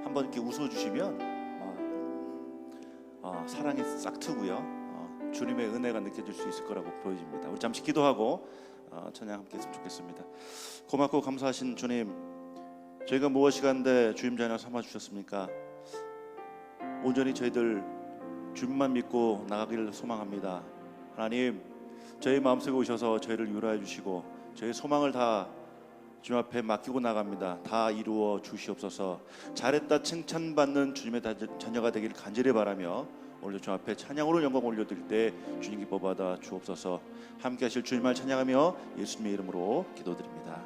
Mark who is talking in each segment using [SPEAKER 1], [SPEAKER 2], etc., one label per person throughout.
[SPEAKER 1] 한번 이렇게 웃어주시면 사랑이 싹 트고요. 주님의 은혜가 느껴질 수 있을 거라고 보여집니다. 우리 잠시 기도하고 찬양 함께 했으면 좋겠습니다. 고맙고 감사하신 주님, 저희가 무엇이 간데 주님 자녀 삼아주셨습니까? 온전히 저희들 주님만 믿고 나가기를 소망합니다. 하나님, 저희 마음속에 오셔서 저희를 위로해 주시고 저희 소망을 다 주님 앞에 맡기고 나갑니다. 다 이루어 주시옵소서. 잘했다 칭찬받는 주님의 자녀가 되기를 간절히 바라며 오늘 주님 앞에 찬양으로 영광 올려드릴 때 주님 기뻐 받아 주옵소서. 함께 하실 주님을 찬양하며 예수님의 이름으로 기도드립니다.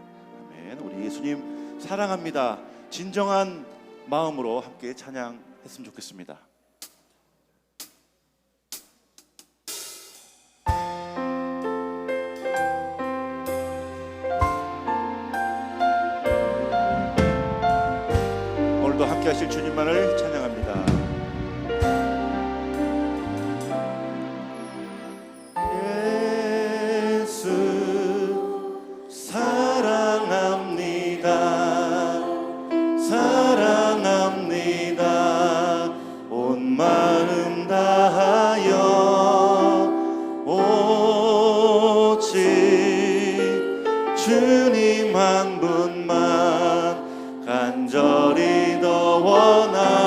[SPEAKER 1] 아멘. 우리 예수님 사랑합니다. 진정한 마음으로 함께 찬양했으면 좋겠습니다. 오늘도 함께 하실 주님만을 찬양합니다.
[SPEAKER 2] 주님 한 분만 간절히 더 원합니다.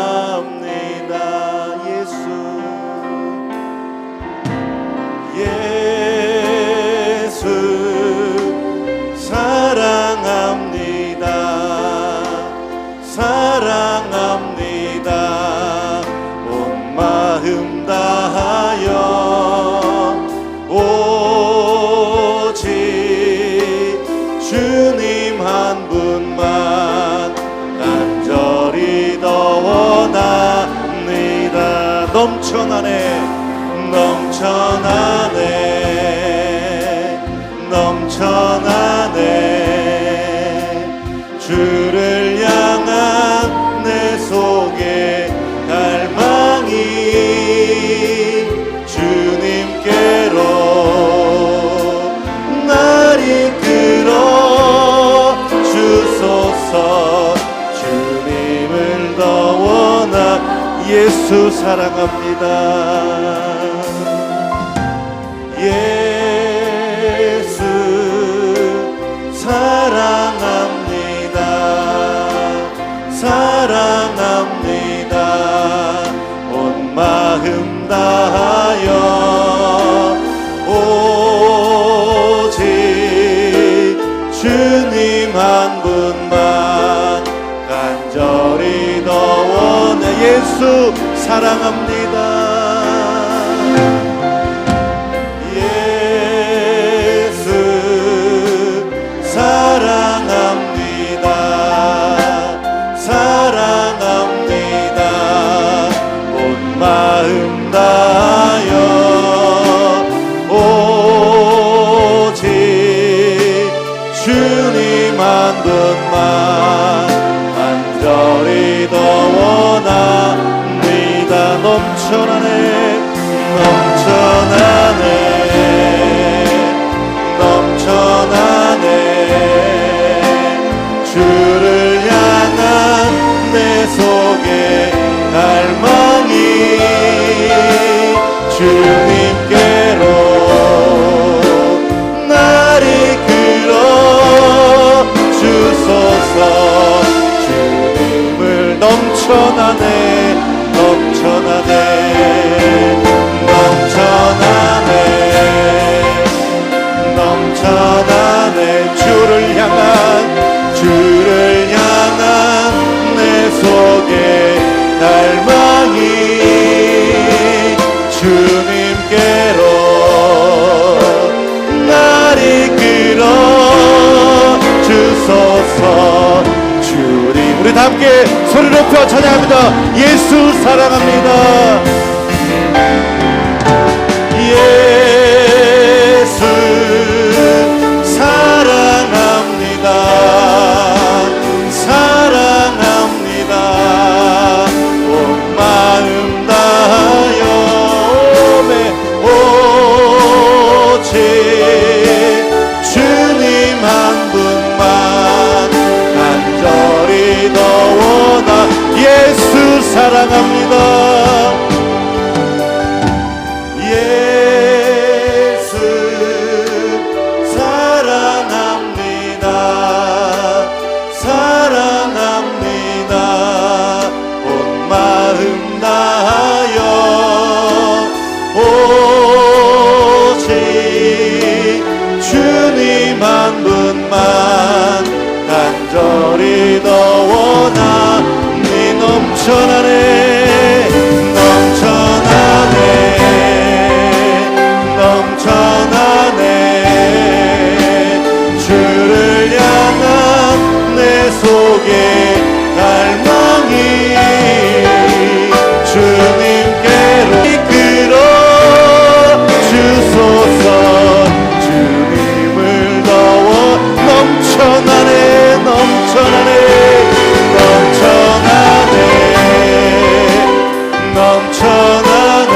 [SPEAKER 2] 예수 사랑합니다. 사랑합니다. 온 마음 다하여 주님 한 분만 간절히 더 원합니다. 넘쳐나네 넘쳐나네 넘쳐나네 주를 향한 내 속에 갈망이 주님께로 날 이끌어 주소서. 주님을 더 원하 예수 사랑합니다. 예수 사랑합니다. 사랑합니다. 온 마음 다하여 주님 한 분만 간절히 더 원해. 예수 사랑합니다. 예수 사랑합니다. 사랑합니다. 온 마음 다하여 주님 한 분만 간절히 더 원합니다. 넘쳐나네 넘쳐나네 넘쳐나네 주를 향한 내 속에 갈망이 주님께로 날 이끌어 주소서. 주님을 넘쳐나네 넘쳐나네 넘쳐나네 넘쳐나네 주를 향한 내 속에 갈망이 주님께로 날 이끌어 주소서. 주님 우리 다 함께 소리 높여 찬양합니다. 예수 사랑합니다. 예수 사랑합니다. 사랑합니다. 온 마음 다하여 오직 주님 한 분만 간절히 더 원하 예수 사랑합니다. 예수 사랑합니다. 사랑합니다. 온 마음 다하여 오직 주님 한 분만 간절히 더 원하니 넘쳐나네 넘쳐나네 넘쳐나네 주를 향한 내 속에 갈망이 주님께로 이끌어 주소서 주님을 더워 넘쳐나네 넘쳐나네 넘쳐나네 넘쳐나네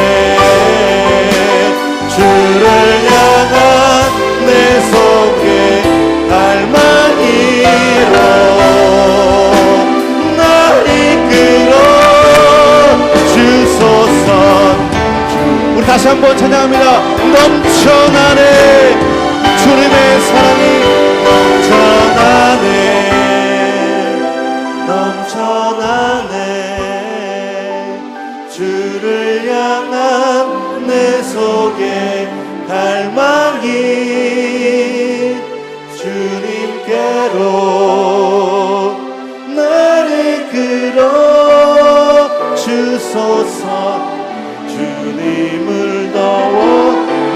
[SPEAKER 2] 주를 향한 내 속에 갈망이로 날 이끌어 주소서 우리 다시 한번 찬양합니다. 넘쳐나네 주님의 사랑이 넘쳐나네 넘쳐나네 주를 향한 내 속에 갈망이 주님께로 날 이끌어 주소서 주님을 더워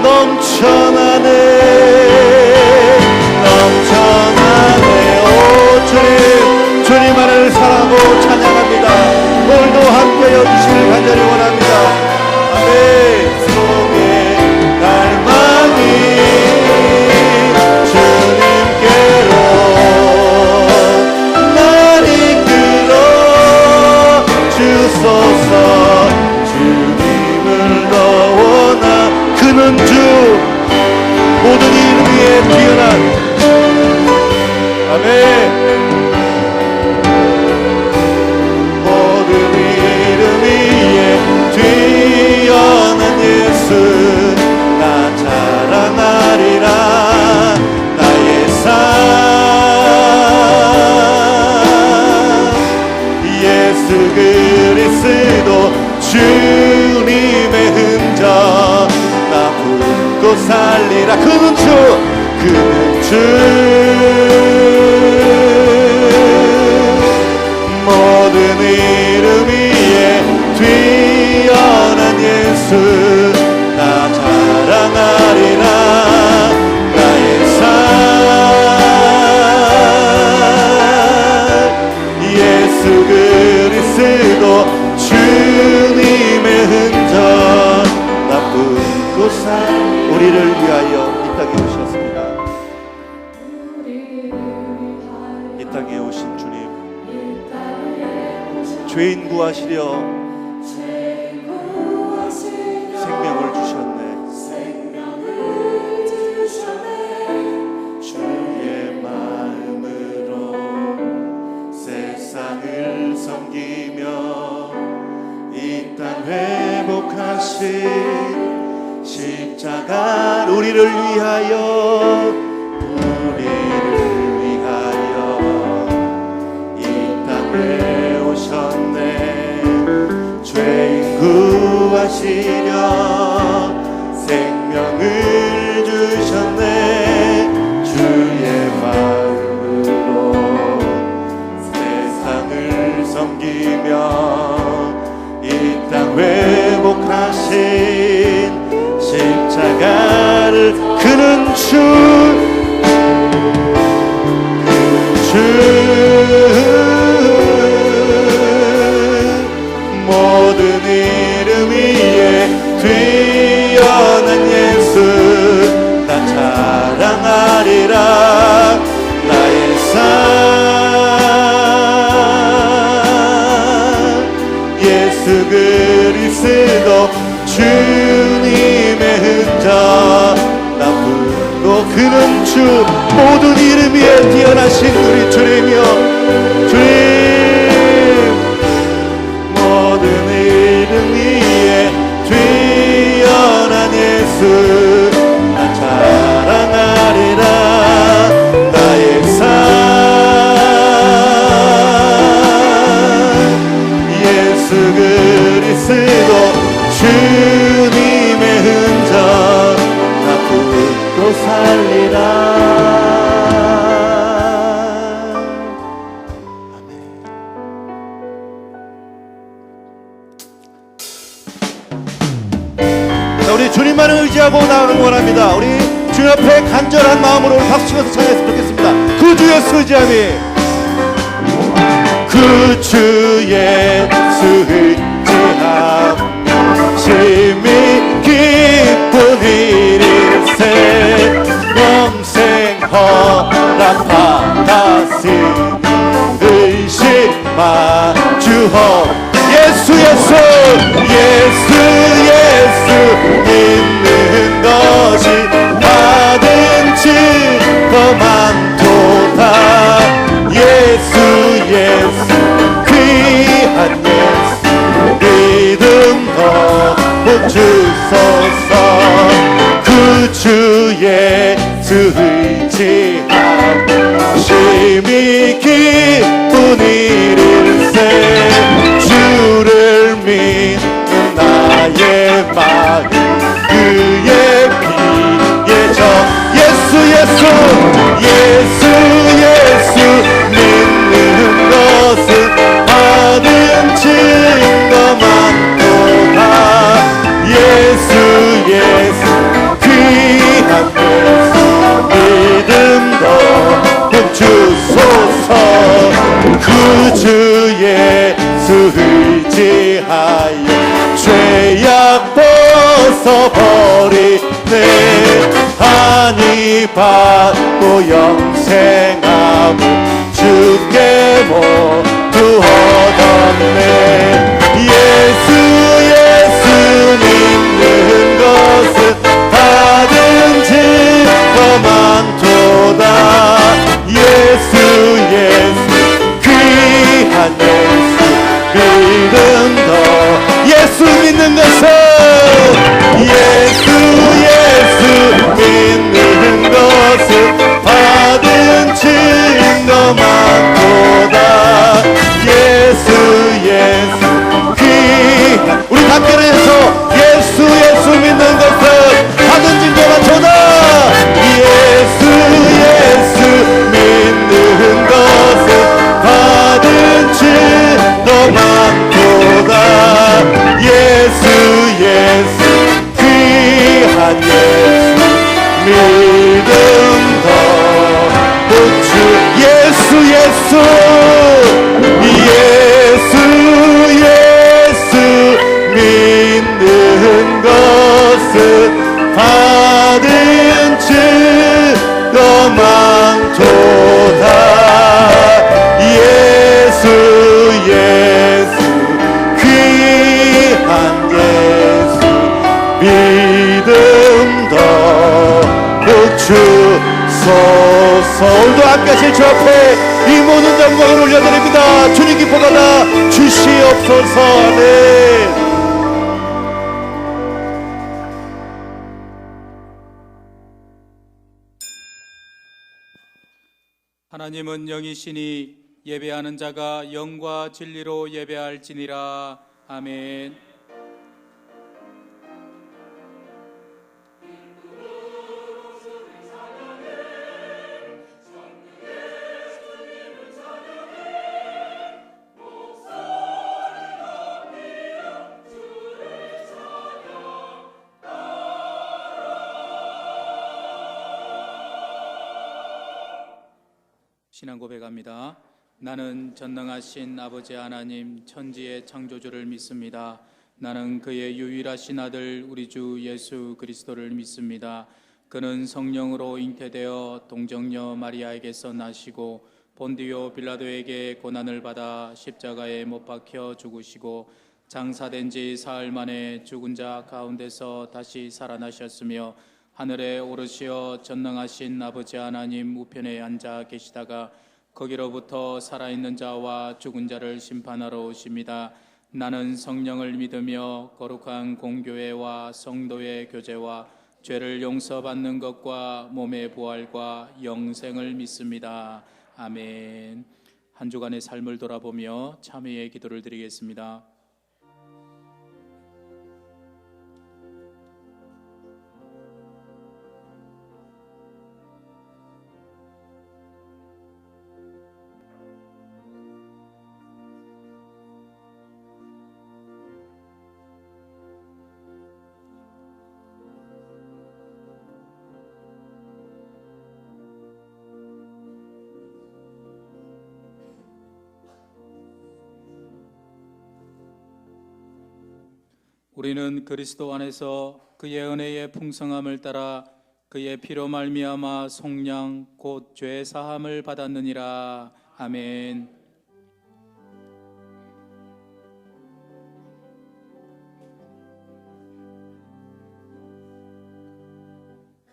[SPEAKER 2] 넘쳐나네 넘쳐나네 오 주님만을 사랑하고 찬양합니다. 오늘도 함께 여주시길 간절히 원합니다. 아멘. 속에 갈망이 주님께로 날 이끌어 주소서 주님을 더 원하 그는 주 모든 이름 위에 뛰어난 아멘 모든 이름 위에 뛰어난 예수 나 자랑하리라 나의 삶 예수 그리스도 주님의 흔적 나 품고 살리라 그는 주 모든 이름 위에 뛰어난 예수 나 자랑하리라 나의 삶 예수 그리스도 주님의 흔적 나 품고 살 우리를 위하여 이 땅에 오셨습니다. 이 땅에 오신 주님 죄인 구하시려 생명을 주셨네 주의 마음으로 세상을 섬기며 이 땅 회복하신 십자가 우리를 위하여 이 땅에 오셨네 죄인 구하시려 생명을 주셨네 주의 마음으로 세상을 섬기며 이 땅 회복하신 십자가를 그는 주 모든 이름 위에 뛰어난 예수 나 자랑하리라 나의 삶 예수 그리스도 주님의 흔적 나쁘고 그는 주 모든 이름 위에 뛰어나신 우리 주님이여 주님 예수 그리스도 주님의 흔적 나 붙고 살리라. 우리 주님만을 의지하고 나아가기 원합니다. 우리 주 앞에 간절한 마음으로 박수치면서 찬양했으면 좋겠습니다. 그 주 예수 의지함이, 그 주 예수 의지함 심히 기쁜 일일세 영생 허락받았으니 의심마 주호 예수 예수 예수 예수 믿는 것이 받은 증거 많도다. 예수 예수 귀한 예수 믿음 더욱 주소서. 그 주 예수 의지함 심히 기쁜 일일세 주를 믿는 나의 마음 그의 피에 적 예수 예수 예수 예수 믿는 것은 받은 증거 많도다. 예수 예수 귀한 예수 믿음 더욱 주소서. 그 주 예수 의지하여 죄악 벗어버리네 하니 받고 영생함을 주께 모두 얻었네. 예수 예수 믿는 것은 받은 증거 많도다. 예수 예수 귀한 예수 믿음 더 예수 믿는 것은 예수 예수 믿는 것은 받은 증거 많도다. 예수 예수 귀한 우리 함께를 해서 예수 예수 믿는 것은 받은 증거 많도다. 예수 예수 믿는 것은 받은 증거 많도다. 예수 예수 귀한 예수 믿음 더 고추 예수 예수 예수 예수 믿는 것은 받은 증거 많도다. 예수 예수 귀한 예수 믿음 더욱 주소서. 오늘도 함께하실 주 앞에 이 모든 영광을 올려드립니다. 주님 기뻐받아 주시옵소서. 아멘.
[SPEAKER 3] 하나님은 영이시니 예배하는 자가 영과 진리로 예배할지니라. 아멘. 신앙 고백합니다. 나는 전능하신 아버지 하나님 천지의 창조주를 믿습니다. 나는 그의 유일하신 아들 우리 주 예수 그리스도를 믿습니다. 그는 성령으로 잉태되어 동정녀 마리아에게서 나시고 본디오 빌라도에게 고난을 받아 십자가에 못 박혀 죽으시고 장사된 지 사흘 만에 죽은 자 가운데서 다시 살아나셨으며 하늘에 오르시어 전능하신 아버지 하나님 우편에 앉아 계시다가 거기로부터 살아있는 자와 죽은 자를 심판하러 오십니다. 나는 성령을 믿으며 거룩한 공교회와 성도의 교제와 죄를 용서받는 것과 몸의 부활과 영생을 믿습니다. 아멘. 한 주간의 삶을 돌아보며 참회의 기도를 드리겠습니다. 우리는 그리스도 안에서 그의 은혜의 풍성함을 따라 그의 피로 말미암아 속량 곧 죄 사함을 받았느니라. 아멘.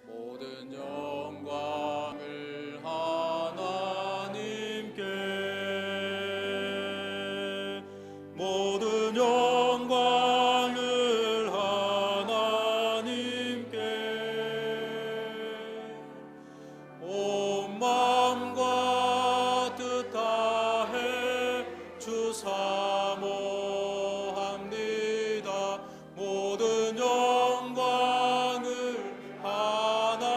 [SPEAKER 3] 모든 영광을 하나님께, 모든 영광을 하나님께, 온 마음과 뜻 다해 주 사모합니다. 모든 영광을 하나님께.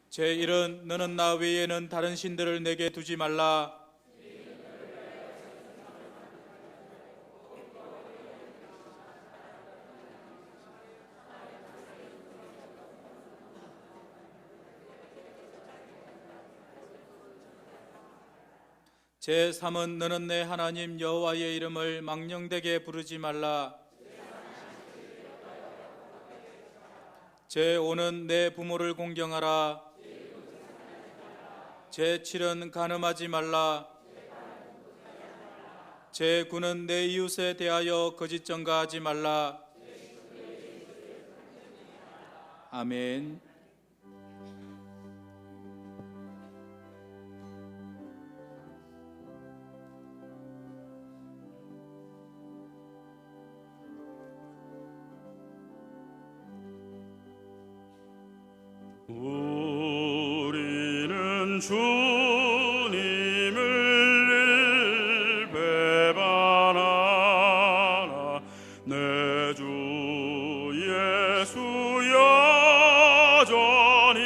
[SPEAKER 3] 제1은 너는 나 외에는 다른 신들을 내게 두지 말라. 제3은 너는 내 하나님 여호와의 이름을 망령되게 부르지 말라. 제5는 내 부모를 공경하라. 제7은 간음하지 말라. 제9는 내 이웃에 대하여 거짓 전가하지 말라. 아멘.
[SPEAKER 4] 우리는 주님을 배반하나 내 주 예수 여전히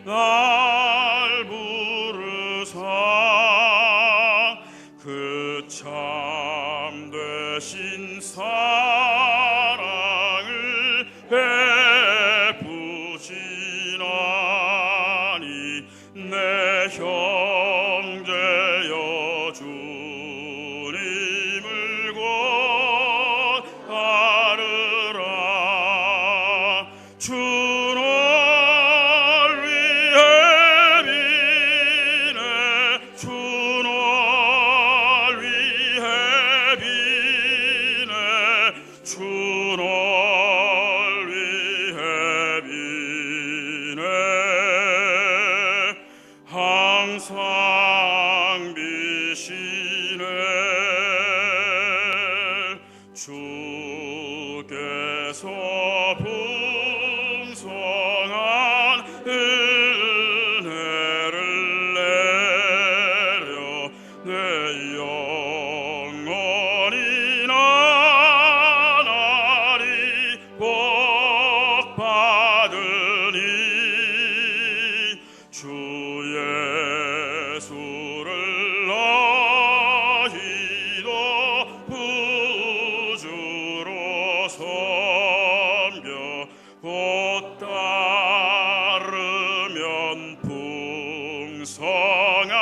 [SPEAKER 4] 날 부르사 그 참되신 사랑을 베푸시나니 내 형제여 주님을 곧 따르라. 주 널 위해 비네 주 널 위해 비네 주 널 위해 비네 항상 비시네 주께서 풍성한 은혜를 내려 내 영혼이 나날이 복 받으니 주 예수를 너희도 구주로 섬겨 곧 따르면 풍성한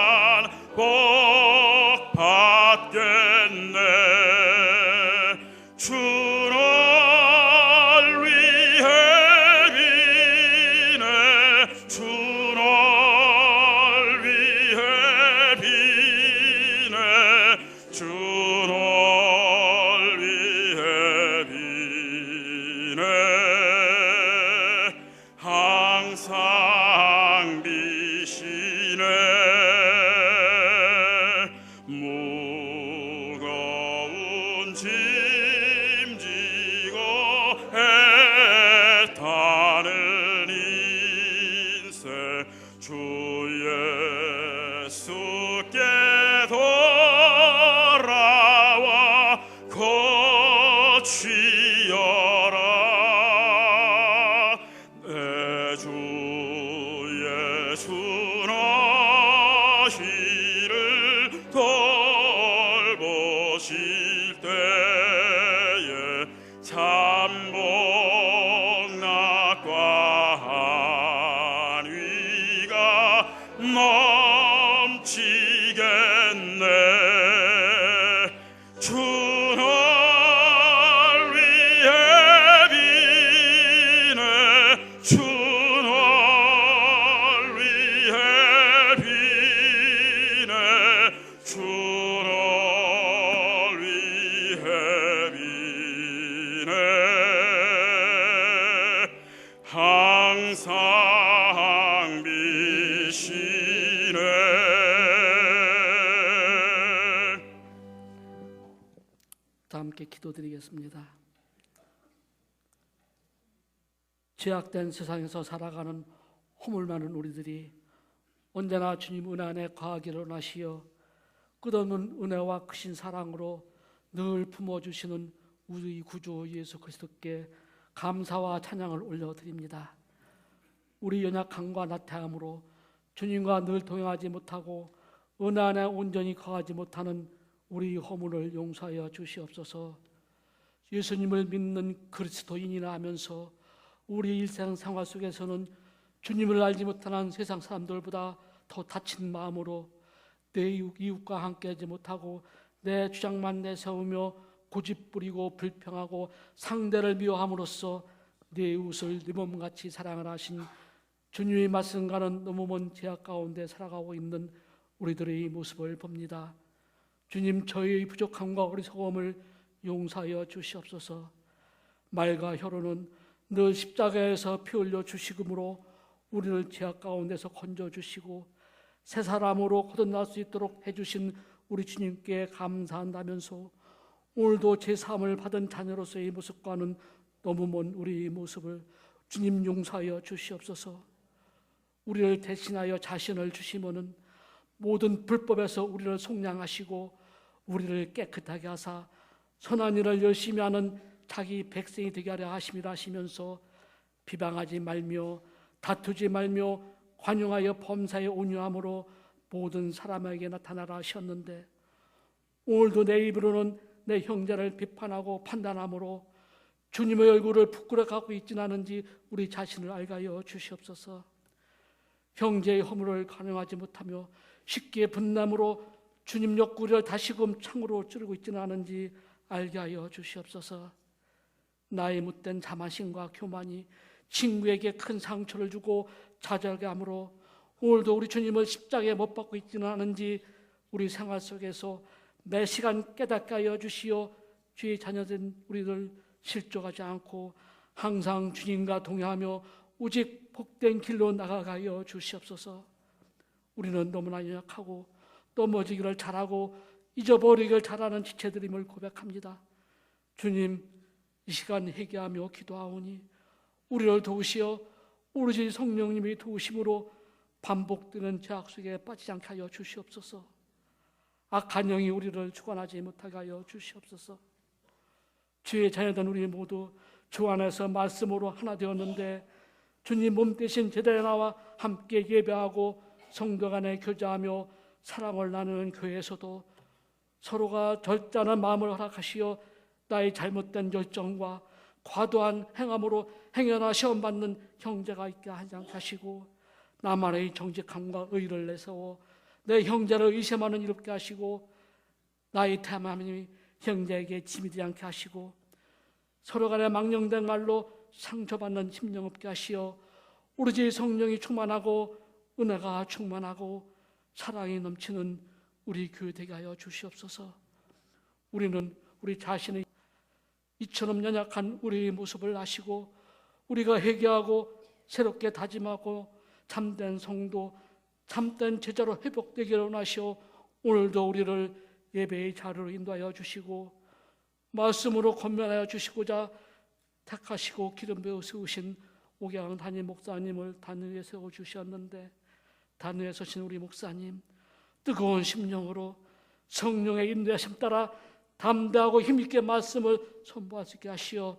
[SPEAKER 4] 복 받겠네. 주 널 위해 비네 주 널 위해 비네 주 널 위해 비네 항상 비시네 무거운 짐 지고 애타는 인생 주 예수께 돌아와 고치여라. 내 주 예수 너희를 돌보실 때에 참복낙과 한위가 넘치
[SPEAKER 5] 함께 기도드리겠습니다. 죄악된 세상에서 살아가는 허물 많은 우리들이 언제나 주님 은혜 안에 거하기를 원하시어 끝없는 은혜와 크신 사랑으로 늘 품어주시는 우리 구주 예수 그리스도께 감사와 찬양을 올려드립니다. 우리 연약함과 나태함으로 주님과 늘 동행하지 못하고 은혜 안에 온전히 거하지 못하는 우리 허물을 용서하여 주시옵소서. 예수님을 믿는 그리스도인이라 하면서 우리 일생 생활 속에서는 주님을 알지 못하는 세상 사람들보다 더 다친 마음으로 내 이웃과 함께하지 못하고 내 주장만 내세우며 고집부리고 불평하고 상대를 미워함으로써 내 이웃을 네 몸같이 사랑을 하신 주님의 말씀과는 너무 먼 죄악 가운데 살아가고 있는 우리들의 모습을 봅니다. 주님, 저희의 부족함과 어리석음을 용서하여 주시옵소서. 말과 혀로는 늘 십자가에서 피 흘려 주시금으로 우리를 죄악 가운데서 건져 주시고 새 사람으로 거듭날 수 있도록 해주신 우리 주님께 감사한다면서 오늘도 제3을 받은 자녀로서의 모습과는 너무 먼 우리의 모습을 주님 용서하여 주시옵소서. 우리를 대신하여 자신을 주시면은 모든 불법에서 우리를 속량하시고 우리를 깨끗하게 하사 선한 일을 열심히 하는 자기 백성이 되게 하려 하심이라 하시면서 비방하지 말며 다투지 말며 관용하여 범사에 온유함으로 모든 사람에게 나타나라 하셨는데 오늘도 내 입으로는 내 형제를 비판하고 판단함으로 주님의 얼굴을 부끄러워하고 있지는 않은지 우리 자신을 알게 하여 주시옵소서. 형제의 허물을 관용하지 못하며 쉽게 분남으로 주님 옆구리를 다시금 창으로 찌르고 있지는 않은지 알게 하여 주시옵소서. 나의 못된 자만심과 교만이 친구에게 큰 상처를 주고 좌절하게 하므로 오늘도 우리 주님을 십자가에 못 박고 있지는 않은지 우리 생활 속에서 매 시간 깨닫게 하여 주시어 주의 자녀된 우리를 실족하지 않고 항상 주님과 동행하며 오직 복된 길로 나가게 하여 주시옵소서. 우리는 너무나 연약하고 넘어지기를 잘하고 잊어버리기를 잘하는 지체들임을 고백합니다. 주님, 이 시간 회개하며 기도하오니 우리를 도우시어 오로지 성령님의 도우심으로 반복되는 죄악 속에 빠지지 않게 하여 주시옵소서. 악한 영이 우리를 주관하지 못하게 하여 주시옵소서. 주의 자녀된 우리 모두 주 안에서 말씀으로 하나 되었는데 주님 몸 대신 제자에 나와 함께 예배하고 성도 간에 교제하며 사랑을 나누는 교회에서도 서로가 절제하는 마음을 허락하시어 나의 잘못된 열정과 과도한 행함으로 행여나 시험받는 형제가 있게 하지 않게 하시고 나만의 정직함과 의를 내세워 내 형제를 의심하는 이롭게 하시고 나의 탐함이 형제에게 짐이 되지 않게 하시고 서로 간에 망령된 말로 상처받는 심령 없게 하시어 오로지 성령이 충만하고 은혜가 충만하고 사랑이 넘치는 우리 교회 되게 하여 주시옵소서. 우리는 우리 자신의 이처럼 연약한 우리의 모습을 아시고 우리가 회개하고 새롭게 다짐하고 참된 성도, 참된 제자로 회복되기를 원하시오. 오늘도 우리를 예배의 자리로 인도하여 주시고 말씀으로 권면하여 주시고자 택하시고 기름 부어 세우신 오경 담임 목사님을 단위에 세워주셨는데 단위에 서신 우리 목사님 뜨거운 심령으로 성령의 인도하심 따라 담대하고 힘있게 말씀을 선포할 수 있게 하시어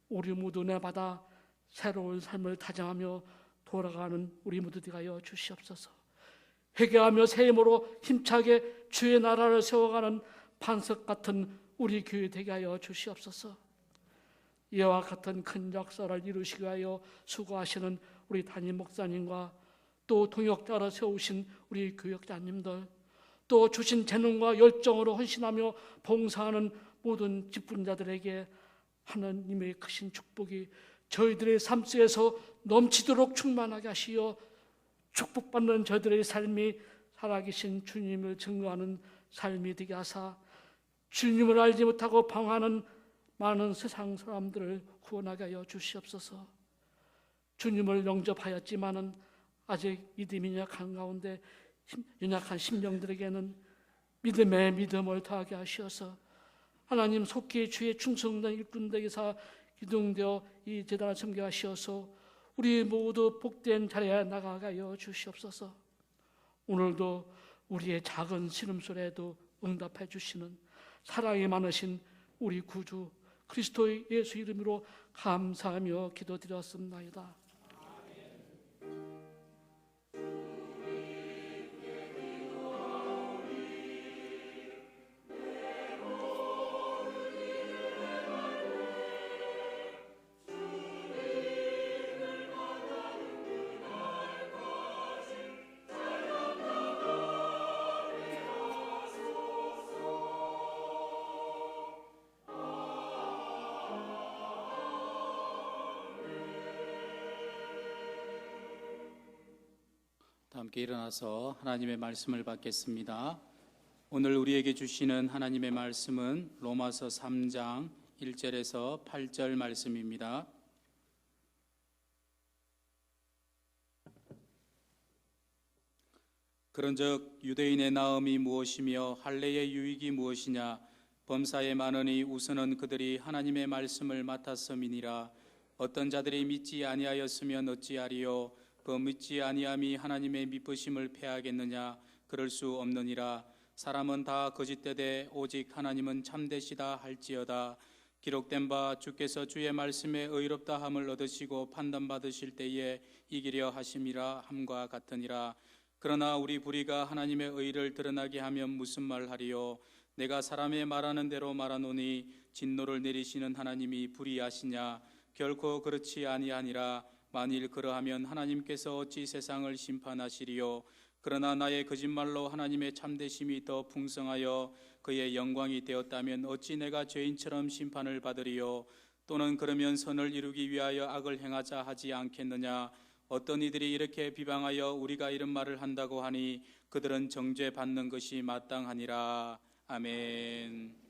[SPEAKER 5] 우리 모두 내받아 새로운 삶을 다정하며 돌아가는 우리 모두 되게 하여 주시옵소서. 회개하며 새 힘으로 힘차게 주의 나라를 세워가는 반석 같은 우리 교회 되게 하여 주시옵소서. 이와 같은 큰 역사를 이루시기 위하여 수고하시는 우리 담임 목사님과 또 동역자로 세우신 우리 교역자님들 또 주신 재능과 열정으로 헌신하며 봉사하는 모든 직분자들에게 하나님의 크신 축복이 저희들의 삶 속에서 넘치도록 충만하게 하시어 축복받는 저희들의 삶이 살아계신 주님을 증거하는 삶이 되게 하사 주님을 알지 못하고 방황하는 많은 세상 사람들을 구원하게 하여 주시옵소서. 주님을 영접하였지만은 아직 믿음이 약한 가운데 연약한 심령들에게는 믿음에 믿음을 더하게 하시어서 하나님 속히 주의 충성된 일꾼 되게 기동되어 이 재단을 섬겨하시어서 우리 모두 복된 자리에 나가게 하여 주시옵소서. 오늘도 우리의 작은 신음소리에도 응답해 주시는 사랑이 많으신 우리 구주 그리스도의 예수 이름으로 감사하며 기도드렸습나이다.
[SPEAKER 3] 함께 일어나서 하나님의 말씀을 받겠습니다. 오늘 우리에게 주시는 하나님의 말씀은 로마서 3장 1절에서 8절 말씀입니다. 그런즉 유대인의 나음이 무엇이며 할례의 유익이 무엇이냐? 범사에 많으니 우선은 그들이 하나님의 말씀을 맡았음이니라. 어떤 자들이 믿지 아니하였으면 어찌하리요? 그 믿지 아니함이 하나님의 미쁘심을 패하겠느냐? 그럴 수 없느니라. 사람은 다 거짓되되 오직 하나님은 참되시다 할지어다. 기록된 바 주께서 주의 말씀에 의롭다 함을 얻으시고 판단받으실 때에 이기려 하심이라 함과 같으니라. 그러나 우리 불의가 하나님의 의를 드러나게 하면 무슨 말하리요? 내가 사람의 말하는 대로 말하노니 진노를 내리시는 하나님이 불의하시냐? 결코 그렇지 아니하니라. 만일 그러하면 하나님께서 어찌 세상을 심판하시리요? 그러나 나의 거짓말로 하나님의 참되심이 더 풍성하여 그의 영광이 되었다면 어찌 내가 죄인처럼 심판을 받으리요? 또는 그러면 선을 이루기 위하여 악을 행하자 하지 않겠느냐? 어떤 이들이 이렇게 비방하여 우리가 이런 말을 한다고 하니 그들은 정죄받는 것이 마땅하니라. 아멘.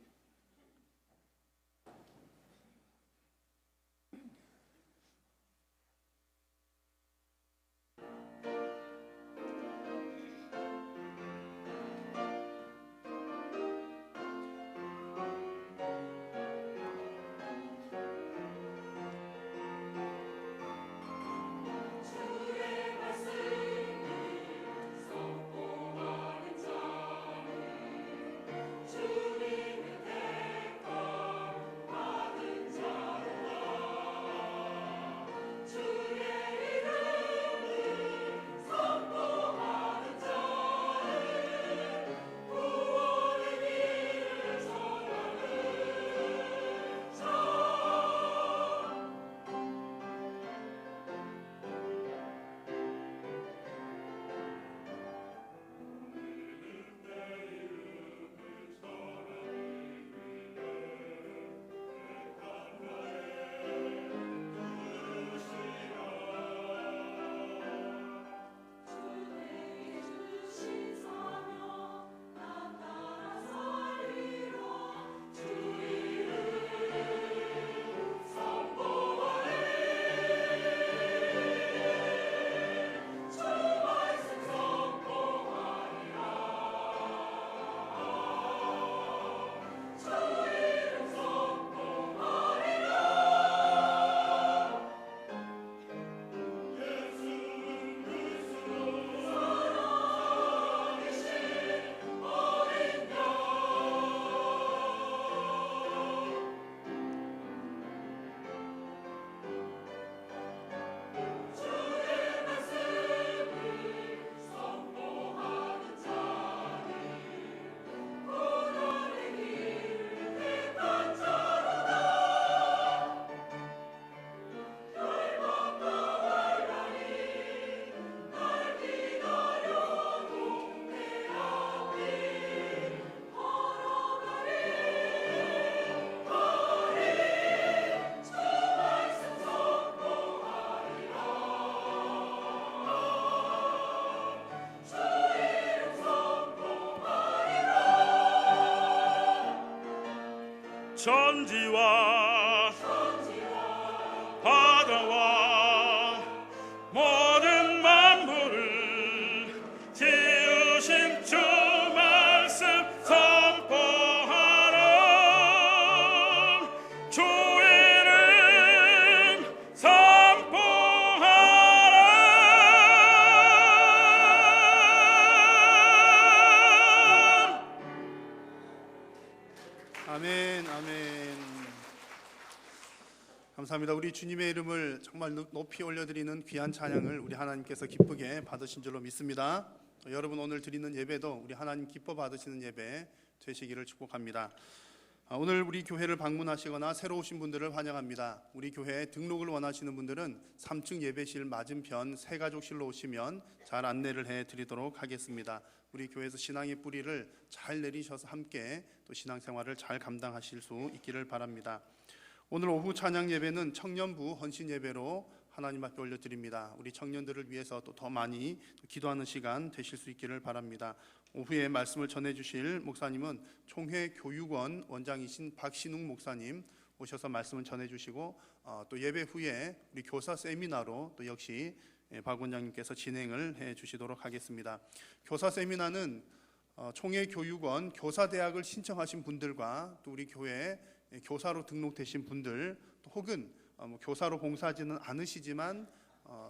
[SPEAKER 4] 천지와 바다와 모든 만물을 지으신 주 말씀 선포하라.
[SPEAKER 6] 감사합니다. 우리 주님의 이름을 정말 높이 올려드리는 귀한 찬양을 우리 하나님께서 기쁘게 받으신 줄로 믿습니다. 여러분 오늘 드리는 예배도 우리 하나님 기뻐 받으시는 예배 되시기를 축복합니다. 오늘 우리 교회를 방문하시거나 새로 오신 분들을 환영합니다. 우리 교회에 등록을 원하시는 분들은 3층 예배실 맞은편 새가족실로 오시면 잘 안내를 해드리도록 하겠습니다. 우리 교회에서 신앙의 뿌리를 잘 내리셔서 함께 또 신앙생활을 잘 감당하실 수 있기를 바랍니다. 오늘 오후 찬양 예배는 청년부 헌신 예배로 하나님 앞에 올려드립니다. 우리 청년들을 위해서 또 더 많이 기도하는 시간 되실 수 있기를 바랍니다. 오후에 말씀을 전해주실 목사님은 총회교육원 원장이신 박신웅 목사님 오셔서 말씀을 전해주시고 또 예배 후에 우리 교사 세미나로 또 역시 박 원장님께서 진행을 해주시도록 하겠습니다. 교사 세미나는 총회교육원 교사대학을 신청하신 분들과 또 우리 교회 교사로 등록되신 분들 혹은 교사로 봉사하지는 않으시지만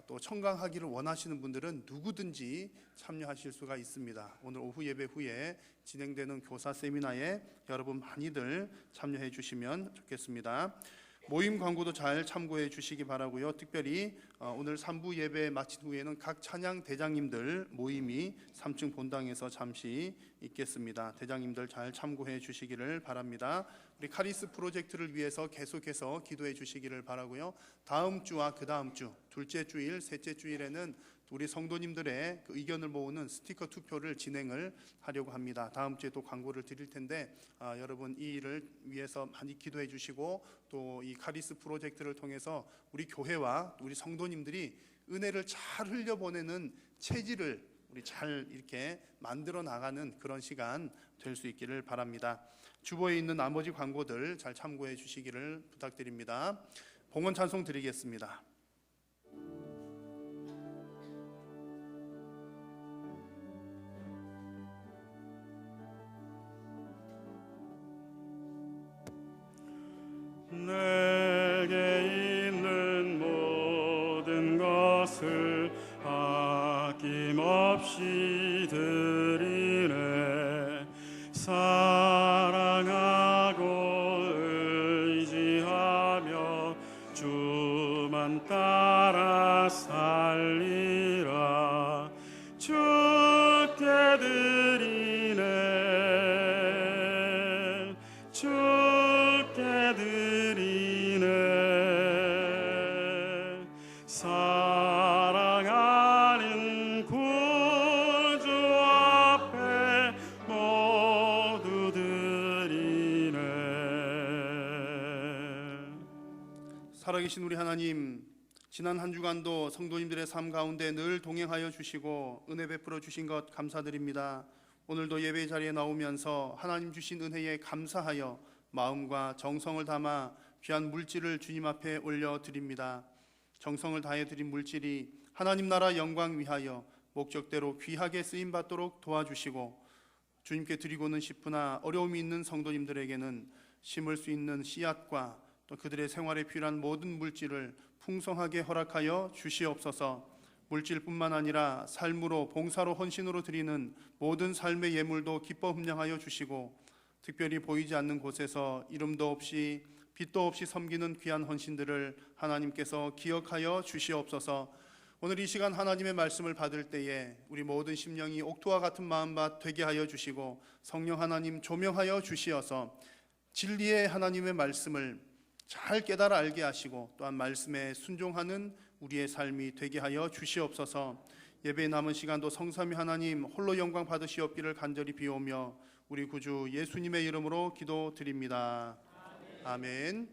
[SPEAKER 6] 또 청강하기를 원하시는 분들은 누구든지 참여하실 수가 있습니다. 오늘 오후 예배 후에 진행되는 교사 세미나에 여러분 많이들 참여해 주시면 좋겠습니다. 모임 광고도 잘 참고해 주시기 바라고요. 특별히 오늘 3부 예배 마친 후에는 각 찬양 대장님들 모임이 3층 본당에서 잠시 있겠습니다. 대장님들 잘 참고해 주시기를 바랍니다. 우리 카리스 프로젝트를 위해서 계속해서 기도해 주시기를 바라고요. 다음 주와 그 다음 주, 둘째 주일, 셋째 주일에는 우리 성도님들의 그 의견을 모으는 스티커 투표를 진행을 하려고 합니다. 다음 주에 또 광고를 드릴 텐데 여러분 이 일을 위해서 많이 기도해 주시고 또 이 카리스 프로젝트를 통해서 우리 교회와 우리 성도님들이 은혜를 잘 흘려보내는 체질을 우리 잘 이렇게 만들어 나가는 그런 시간 될 수 있기를 바랍니다. 주보에 있는 나머지 광고들 잘 참고해 주시기를 부탁드립니다. 봉헌 찬송 드리겠습니다.
[SPEAKER 4] 내게 있는 모든 것을 아낌없이 드리네. 사랑하고 의지하며 주만 따라 살리라. 주께 드리네. 주께 드리네. 사랑하는 구주 앞에 모두 드리네.
[SPEAKER 6] 살아계신 우리 하나님, 지난 한 주간도 성도님들의 삶 가운데 늘 동행하여 주시고 은혜 베풀어 주신 것 감사드립니다. 오늘도 예배 자리에 나오면서 하나님 주신 은혜에 감사하여 마음과 정성을 담아 귀한 물질을 주님 앞에 올려드립니다. 정성을 다해 드린 물질이 하나님 나라 영광 위하여 목적대로 귀하게 쓰임받도록 도와주시고 주님께 드리고는 싶으나 어려움이 있는 성도님들에게는 심을 수 있는 씨앗과 또 그들의 생활에 필요한 모든 물질을 풍성하게 허락하여 주시옵소서. 물질뿐만 아니라 삶으로 봉사로 헌신으로 드리는 모든 삶의 예물도 기뻐 흠량하여 주시고 특별히 보이지 않는 곳에서 이름도 없이 빛도 없이 섬기는 귀한 헌신들을 하나님께서 기억하여 주시옵소서. 오늘 이 시간 하나님의 말씀을 받을 때에 우리 모든 심령이 옥토와 같은 마음밭 되게 하여 주시고 성령 하나님 조명하여 주시어서 진리의 하나님의 말씀을 잘 깨달아 알게 하시고 또한 말씀에 순종하는 우리의 삶이 되게 하여 주시옵소서. 예배에 남은 시간도 성삼위 하나님 홀로 영광 받으시옵기를 간절히 비오며 우리 구주 예수님의 이름으로 기도드립니다. 아멘.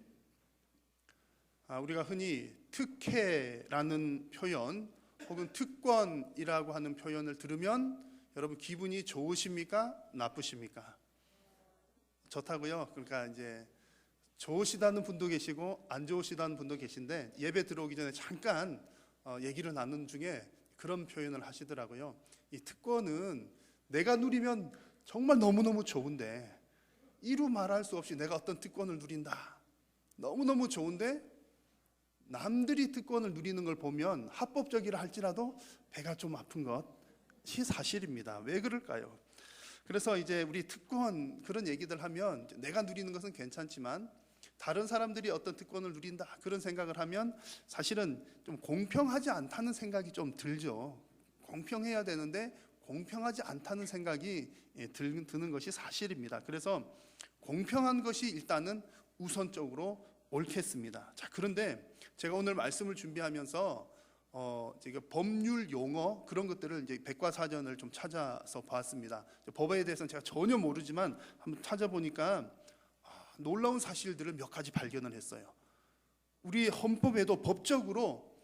[SPEAKER 6] 우리가 흔히 특혜라는 표현 혹은 특권이라고 하는 표현을 들으면 여러분 기분이 좋으십니까? 나쁘십니까? 좋다고요? 그러니까 이제 좋으시다는 분도 계시고 안 좋으시다는 분도 계신데 예배 들어오기 전에 잠깐 얘기를 나눈 중에 그런 표현을 하시더라고요. 이 특권은 내가 누리면 정말 너무너무 좋은데 이루 말할 수 없이 내가 어떤 특권을 누린다. 너무너무 좋은데 남들이 특권을 누리는 걸 보면 합법적이라 할지라도 배가 좀 아픈 것이 사실입니다. 왜 그럴까요? 그래서 이제 우리 특권 그런 얘기들 하면 내가 누리는 것은 괜찮지만 다른 사람들이 어떤 특권을 누린다 그런 생각을 하면 사실은 좀 공평하지 않다는 생각이 좀 들죠. 공평해야 되는데 공평하지 않다는 생각이 드는 것이 사실입니다. 그래서 공평한 것이 일단은 우선적으로 옳겠습니다. 자, 그런데 제가 오늘 말씀을 준비하면서 제가 법률 용어 그런 것들을 이제 백과사전을 좀 찾아서 봤습니다. 법에 대해서는 제가 전혀 모르지만 한번 찾아보니까 놀라운 사실들을 몇 가지 발견을 했어요. 우리 헌법에도 법적으로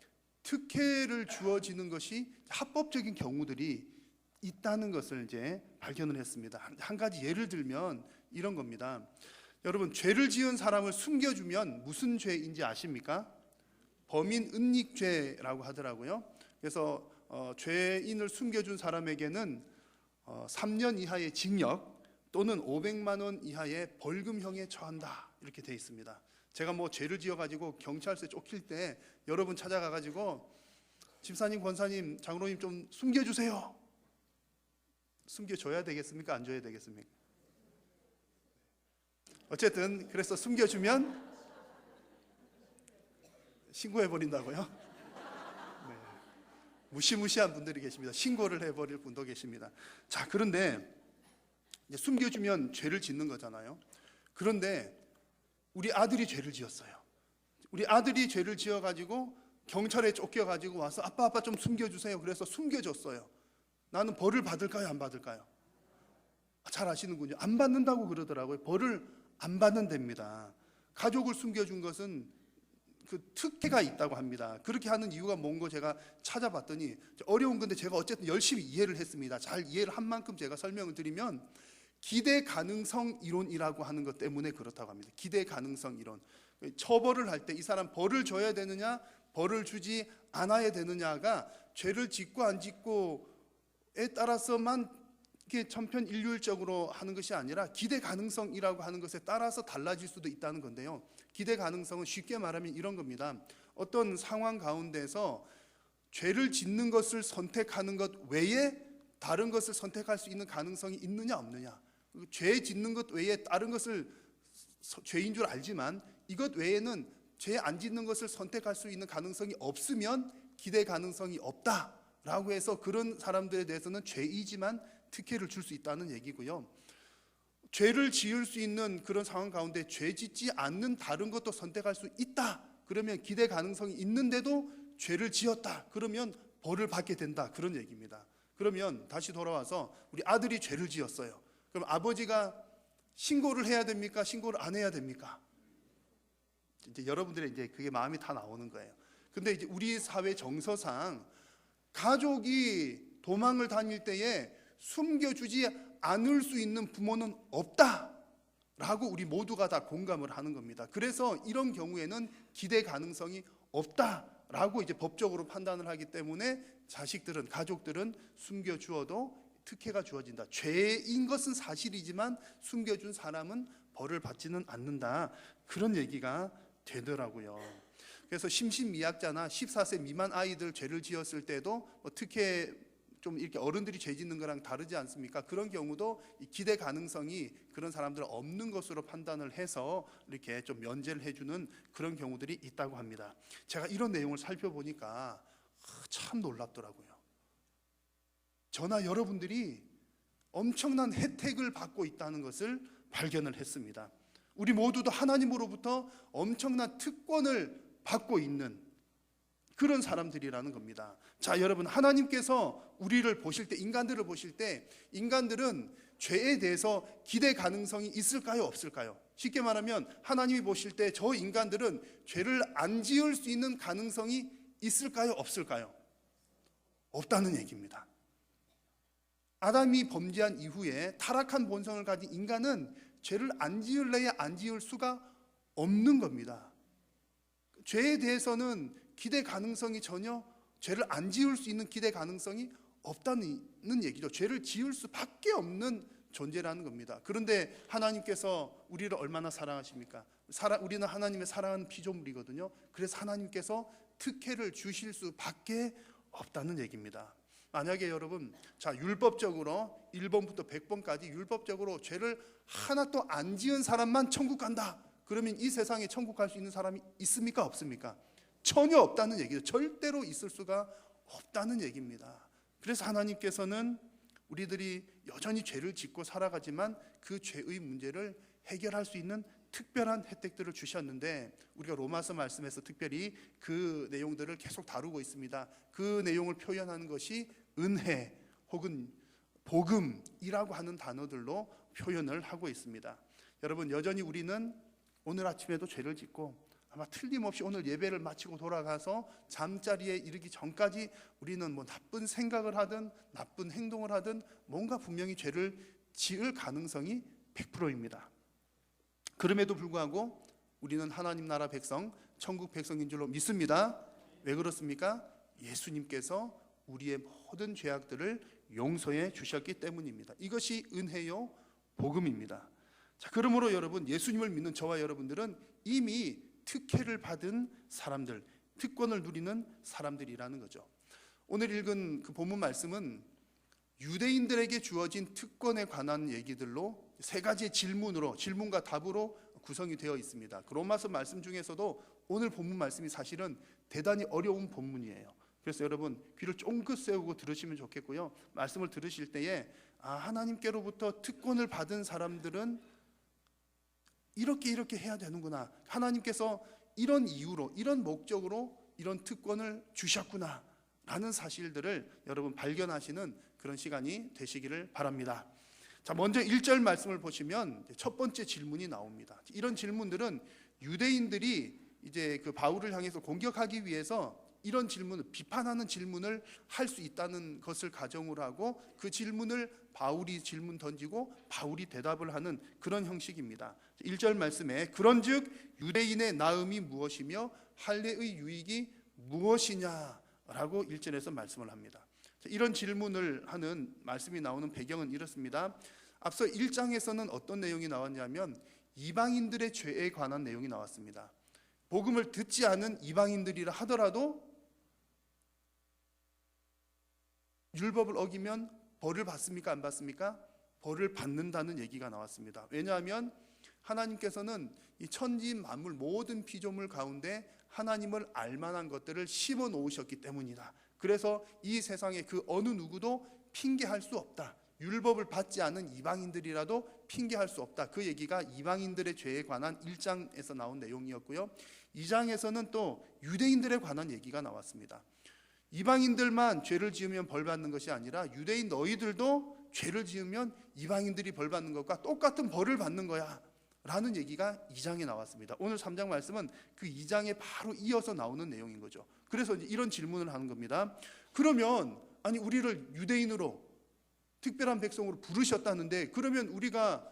[SPEAKER 6] 특혜를 주어지는 것이 합법적인 경우들이 있다는 것을 이제 발견을 했습니다. 한 가지 예를 들면 이런 겁니다. 여러분, 죄를 지은 사람을 숨겨주면 무슨 죄인지 아십니까? 범인 은닉죄라고 하더라고요. 그래서 죄인을 숨겨준 사람에게는 3년 이하의 징역 또는 500만 원 이하의 벌금형에 처한다 이렇게 돼 있습니다. 제가 뭐 죄를 지어가지고 경찰서에 쫓길 때 여러분 찾아가가지고 집사님, 권사님, 장로님 좀 숨겨주세요. 숨겨줘야 되겠습니까? 안 줘야 되겠습니까? 어쨌든 그래서 숨겨주면 신고해버린다고요? 네. 무시무시한 분들이 계십니다. 신고를 해버릴 분도 계십니다. 자, 그런데 이제 숨겨주면 죄를 짓는 거잖아요. 그런데 우리 아들이 죄를 지었어요. 우리 아들이 죄를 지어가지고 경찰에 쫓겨가지고 와서 아빠 좀 숨겨주세요. 그래서 숨겨줬어요. 나는 벌을 받을까요? 안 받을까요? 잘 아시는군요. 안 받는다고 그러더라고요. 벌을 안 받는답니다. 가족을 숨겨준 것은 그 특혜가 있다고 합니다. 그렇게 하는 이유가 뭔고 제가 찾아봤더니 어려운 건데 제가 어쨌든 열심히 이해를 했습니다. 잘 이해를 한 만큼 제가 설명을 드리면 기대 가능성 이론이라고 하는 것 때문에 그렇다고 합니다. 기대 가능성 이론. 처벌을 할 때 이 사람 벌을 줘야 되느냐 벌을 주지 않아야 되느냐가 죄를 짓고 안 짓고에 따라서만 이게 천편일률적으로 하는 것이 아니라 기대 가능성이라고 하는 것에 따라서 달라질 수도 있다는 건데요. 기대 가능성은 쉽게 말하면 이런 겁니다. 어떤 상황 가운데서 죄를 짓는 것을 선택하는 것 외에 다른 것을 선택할 수 있는 가능성이 있느냐 없느냐. 죄 짓는 것 외에 다른 것을 죄인 줄 알지만 이것 외에는 죄 안 짓는 것을 선택할 수 있는 가능성이 없으면 기대 가능성이 없다라고 해서 그런 사람들에 대해서는 죄이지만 특혜를 줄 수 있다는 얘기고요. 죄를 지을 수 있는 그런 상황 가운데 죄 짓지 않는 다른 것도 선택할 수 있다. 그러면 기대 가능성이 있는데도 죄를 지었다. 그러면 벌을 받게 된다. 그런 얘기입니다. 그러면 다시 돌아와서 우리 아들이 죄를 지었어요. 그럼 아버지가 신고를 해야 됩니까? 신고를 안 해야 됩니까? 이제 여러분들의 이제 그게 마음이 다 나오는 거예요. 근데 이제 우리 사회 정서상 가족이 도망을 다닐 때에 숨겨주지 않을 수 있는 부모는 없다라고 우리 모두가 다 공감을 하는 겁니다. 그래서 이런 경우에는 기대 가능성이 없다라고 이제 법적으로 판단을 하기 때문에 자식들은 가족들은 숨겨주어도 특혜가 주어진다. 죄인 것은 사실이지만 숨겨준 사람은 벌을 받지는 않는다. 그런 얘기가 되더라고요. 그래서 심신미약자나 14세 미만 아이들 죄를 지었을 때도 특혜 좀 이렇게 어른들이 죄 짓는 거랑 다르지 않습니까? 그런 경우도 이 기대 가능성이 그런 사람들 없는 것으로 판단을 해서 이렇게 좀 면제를 해주는 그런 경우들이 있다고 합니다. 제가 이런 내용을 살펴보니까 참 놀랍더라고요. 저나 여러분들이 엄청난 혜택을 받고 있다는 것을 발견을 했습니다. 우리 모두도 하나님으로부터 엄청난 특권을 받고 있는 그런 사람들이라는 겁니다. 자, 여러분, 하나님께서 우리를 보실 때, 인간들을 보실 때 인간들은 죄에 대해서 기대 가능성이 있을까요? 없을까요? 쉽게 말하면 하나님이 보실 때 저 인간들은 죄를 안 지을 수 있는 가능성이 있을까요? 없을까요? 없다는 얘기입니다. 아담이 범죄한 이후에 타락한 본성을 가진 인간은 죄를 안 지을래야 안 지을 수가 없는 겁니다. 죄에 대해서는 기대 가능성이 전혀 죄를 안 지을 수 있는 기대 가능성이 없다는 얘기죠. 죄를 지을 수밖에 없는 존재라는 겁니다. 그런데 하나님께서 우리를 얼마나 사랑하십니까? 우리는 하나님의 사랑하는 피조물이거든요. 그래서 하나님께서 특혜를 주실 수밖에 없다는 얘기입니다. 만약에 여러분, 자, 율법적으로 1번부터 100번까지 율법적으로 죄를 하나도 안 지은 사람만 천국 간다. 그러면 이 세상에 천국 갈 수 있는 사람이 있습니까? 없습니까? 전혀 없다는 얘기죠. 절대로 있을 수가 없다는 얘기입니다. 그래서 하나님께서는 우리들이 여전히 죄를 짓고 살아가지만 그 죄의 문제를 해결할 수 있는 특별한 혜택들을 주셨는데, 우리가 로마서 말씀에서 특별히 그 내용들을 계속 다루고 있습니다. 그 내용을 표현하는 것이 은혜 혹은 복음이라고 하는 단어들로 표현을 하고 있습니다. 여러분, 여전히 우리는 오늘 아침에도 죄를 짓고 아마 틀림없이 오늘 예배를 마치고 돌아가서 잠자리에 이르기 전까지 우리는 뭐 나쁜 생각을 하든 나쁜 행동을 하든 뭔가 분명히 죄를 지을 가능성이 100%입니다. 그럼에도 불구하고 우리는 하나님 나라 백성, 천국 백성인 줄로 믿습니다. 왜 그렇습니까? 예수님께서 우리의 모든 죄악들을 용서해 주셨기 때문입니다. 이것이 은혜요 복음입니다. 자, 그러므로 여러분, 예수님을 믿는 저와 여러분들은 이미 특혜를 받은 사람들, 특권을 누리는 사람들이라는 거죠. 오늘 읽은 그 본문 말씀은 유대인들에게 주어진 특권에 관한 얘기들로 세 가지의 질문과 답으로 구성이 되어 있습니다. 그 로마서 말씀 중에서도 오늘 본문 말씀이 사실은 대단히 어려운 본문이에요. 그래서 여러분, 귀를 쫑긋 세우고 들으시면 좋겠고요. 말씀을 들으실 때에 하나님께로부터 특권을 받은 사람들은 이렇게 해야 되는구나, 하나님께서 이런 이유로, 이런 목적으로 이런 특권을 주셨구나 라는 사실들을 여러분 발견하시는 그런 시간이 되시기를 바랍니다. 자, 먼저 1절 말씀을 보시면 첫 번째 질문이 나옵니다. 이런 질문들은 유대인들이 이제 그 바울을 향해서 공격하기 위해서 이런 질문을, 비판하는 질문을 할 수 있다는 것을 가정으로 하고 그 질문을 바울이 질문 던지고 바울이 대답을 하는 그런 형식입니다. 1절 말씀에 그런즉 유대인의 나음이 무엇이며 할례의 유익이 무엇이냐라고 1절에서 말씀을 합니다. 이런 질문을 하는 말씀이 나오는 배경은 이렇습니다. 앞서 1장에서는 어떤 내용이 나왔냐면 이방인들의 죄에 관한 내용이 나왔습니다. 복음을 듣지 않은 이방인들이라 하더라도 율법을 어기면 벌을 받습니까? 안 받습니까? 벌을 받는다는 얘기가 나왔습니다. 왜냐하면 하나님께서는 이 천지 만물 모든 피조물 가운데 하나님을 알만한 것들을 심어 놓으셨기 때문이다. 그래서 이 세상에 그 어느 누구도 핑계할 수 없다. 율법을 받지 않은 이방인들이라도 핑계할 수 없다. 그 얘기가 이방인들의 죄에 관한 1장에서 나온 내용이었고요. 2장에서는 또 유대인들에 관한 얘기가 나왔습니다. 이방인들만 죄를 지으면 벌 받는 것이 아니라 유대인 너희들도 죄를 지으면 이방인들이 벌 받는 것과 똑같은 벌을 받는 거야 라는 얘기가 2장에 나왔습니다. 오늘 3장 말씀은 그 2장에 바로 이어서 나오는 내용인 거죠. 그래서 이런 질문을 하는 겁니다. 그러면 아니 우리를 유대인으로 특별한 백성으로 부르셨다는데 그러면 우리가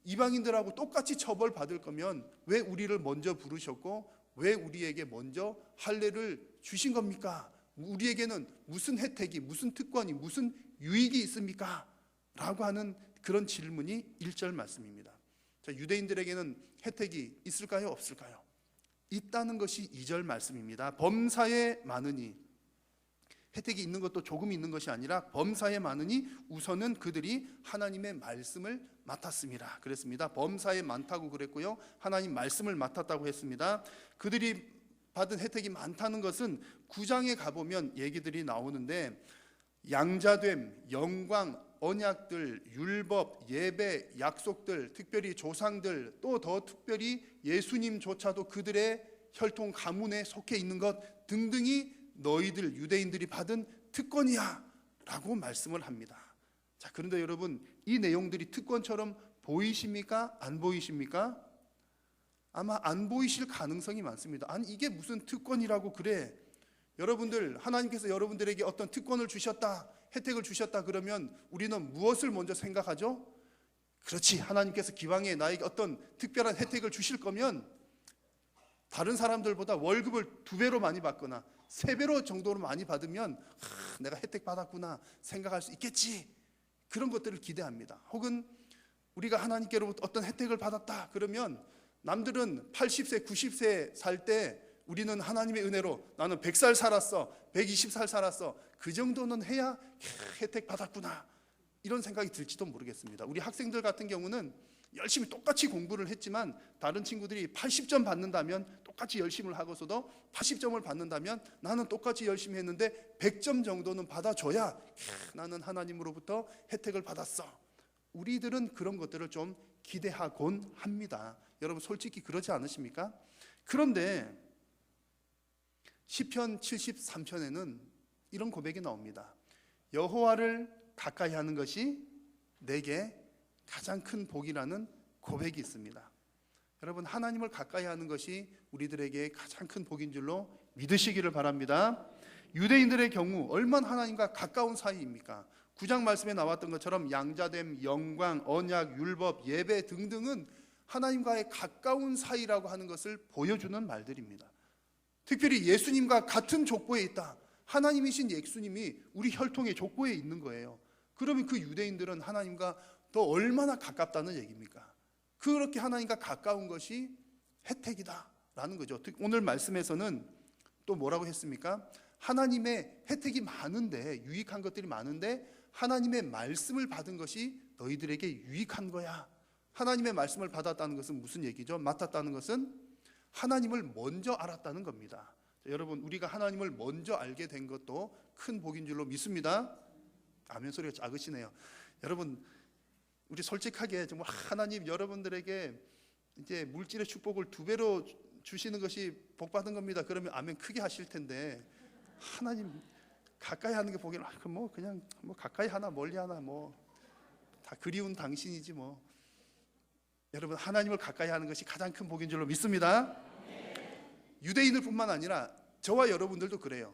[SPEAKER 6] 이방인들하고 똑같이 처벌받을 거면 왜 우리를 먼저 부르셨고 왜 우리에게 먼저 할례를 주신 겁니까? 우리에게는 무슨 혜택이, 무슨 특권이, 무슨 유익이 있습니까? 라고 하는 그런 질문이 1절 말씀입니다. 자, 유대인들에게는 혜택이 있을까요? 없을까요? 있다는 것이 2절 말씀입니다. 범사에 많으니, 혜택이 있는 것도 조금 있는 것이 아니라 범사에 많으니 우선은 그들이 하나님의 말씀을 맡았습니다. 그랬습니다. 범사에 많다고 그랬고요. 하나님 말씀을 맡았다고 했습니다. 그들이 받은 혜택이 많다는 것은 9장에 가보면 얘기들이 나오는데 양자됨, 영광, 언약들, 율법, 예배, 약속들, 특별히 조상들, 또 더 특별히 예수님조차도 그들의 혈통 가문에 속해 있는 것 등등이 너희들 유대인들이 받은 특권이야 라고 말씀을 합니다. 자, 그런데 여러분, 이 내용들이 특권처럼 보이십니까? 안 보이십니까? 아마 안 보이실 가능성이 많습니다. 아니 이게 무슨 특권이라고 그래? 여러분들, 하나님께서 여러분들에게 어떤 특권을 주셨다, 혜택을 주셨다 그러면 우리는 무엇을 먼저 생각하죠? 그렇지, 하나님께서 기왕에 나에게 어떤 특별한 혜택을 주실 거면 다른 사람들보다 월급을 2배로 많이 받거나 3배로 정도로 많이 받으면 내가 혜택 받았구나 생각할 수 있겠지, 그런 것들을 기대합니다. 혹은 우리가 하나님께로부터 어떤 혜택을 받았다 그러면 남들은 80세, 90세 살 때 우리는 하나님의 은혜로 나는 100살 살았어, 120살 살았어, 그 정도는 해야 혜택 받았구나 이런 생각이 들지도 모르겠습니다. 우리 학생들 같은 경우는 열심히 똑같이 공부를 했지만 다른 친구들이 80점 받는다면 똑같이 열심히 하고서도 80점을 받는다면 나는 똑같이 열심히 했는데 100점 정도는 받아줘야 나는 하나님으로부터 혜택을 받았어. 우리들은 그런 것들을 좀 기대하곤 합니다. 여러분 솔직히 그러지 않으십니까? 그런데 시편 73편에는 이런 고백이 나옵니다. 여호와를 가까이 하는 것이 내게 가장 큰 복이라는 고백이 있습니다. 여러분 하나님을 가까이 하는 것이 우리들에게 가장 큰 복인 줄로 믿으시기를 바랍니다. 유대인들의 경우 얼마나 하나님과 가까운 사이입니까? 9장 말씀에 나왔던 것처럼 양자됨, 영광, 언약, 율법, 예배 등등은 하나님과의 가까운 사이라고 하는 것을 보여주는 말들입니다. 특별히 예수님과 같은 족보에 있다. 하나님이신 예수님이 우리 혈통의 족보에 있는 거예요. 그러면 그 유대인들은 하나님과 더 얼마나 가깝다는 얘기입니까? 그렇게 하나님과 가까운 것이 혜택이다라는 거죠. 오늘 말씀에서는 또 뭐라고 했습니까? 하나님의 혜택이 많은데, 유익한 것들이 많은데 하나님의 말씀을 받은 것이 너희들에게 유익한 거야. 하나님의 말씀을 받았다는 것은 무슨 얘기죠? 맡았다는 것은 하나님을 먼저 알았다는 겁니다. 자, 여러분 우리가 하나님을 먼저 알게 된 것도 큰 복인 줄로 믿습니다. 아멘 소리가 작으시네요. 여러분 우리 솔직하게 정말 하나님 여러분들에게 이제 물질의 축복을 2배로 주시는 것이 복 받은 겁니다. 그러면 아멘 크게 하실 텐데, 하나님 가까이 하는 게 보기에는 뭐 그냥 뭐 가까이 하나 멀리 하나 뭐 다 그리운 당신이지 뭐. 여러분 하나님을 가까이 하는 것이 가장 큰 복인 줄로 믿습니다. 유대인들 뿐만 아니라 저와 여러분들도 그래요.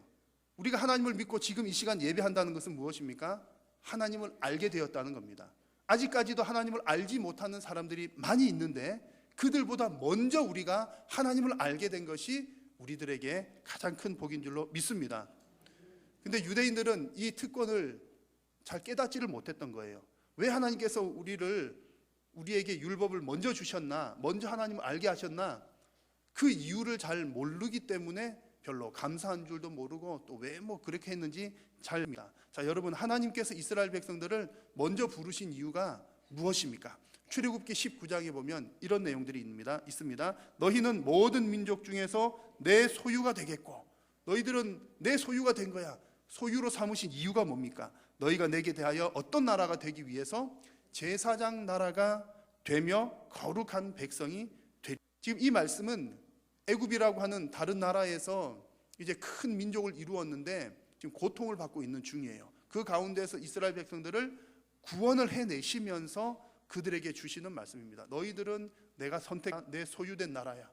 [SPEAKER 6] 우리가 하나님을 믿고 지금 이 시간 예배한다는 것은 무엇입니까? 하나님을 알게 되었다는 겁니다. 아직까지도 하나님을 알지 못하는 사람들이 많이 있는데 그들보다 먼저 우리가 하나님을 알게 된 것이 우리들에게 가장 큰 복인 줄로 믿습니다. 근데 유대인들은 이 특권을 잘 깨닫지를 못했던 거예요. 왜 하나님께서 우리에게 율법을 먼저 주셨나, 먼저 하나님을 알게 하셨나, 그 이유를 잘 모르기 때문에 별로 감사한 줄도 모르고 또 왜 뭐 그렇게 했는지 잘 모릅니다. 자, 여러분 하나님께서 이스라엘 백성들을 먼저 부르신 이유가 무엇입니까? 출애굽기 19장에 보면 이런 내용들이 있습니다. 너희는 모든 민족 중에서 내 소유가 되겠고, 너희들은 내 소유가 된 거야. 소유로 삼으신 이유가 뭡니까? 너희가 내게 대하여 어떤 나라가 되기 위해서 제사장 나라가 되며 거룩한 백성이 되리. 지금 이 말씀은 애굽이라고 하는 다른 나라에서 이제 큰 민족을 이루었는데 지금 고통을 받고 있는 중이에요. 그 가운데서 이스라엘 백성들을 구원을 해내시면서 그들에게 주시는 말씀입니다. 너희들은 내가 선택한 내 소유된 나라야.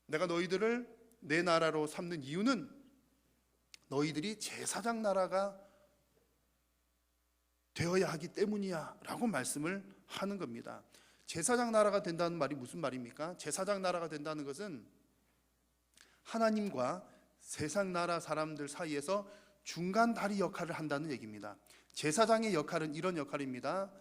[SPEAKER 6] 내가 너희들을 내 나라로 삼는 이유는 너희들이 제사장 나라가 되어야 하기 때문이야 라고 말씀을 하는 겁니다. 제사장 나라가 된다는 말이 무슨 말입니까? 제사장 나라가 된다는 것은 하나님과 세상 나라 사람들 사이에서 중간 다리 역할을 한다는 얘기입니다. 제사장의 역할은 이런 역할입니다.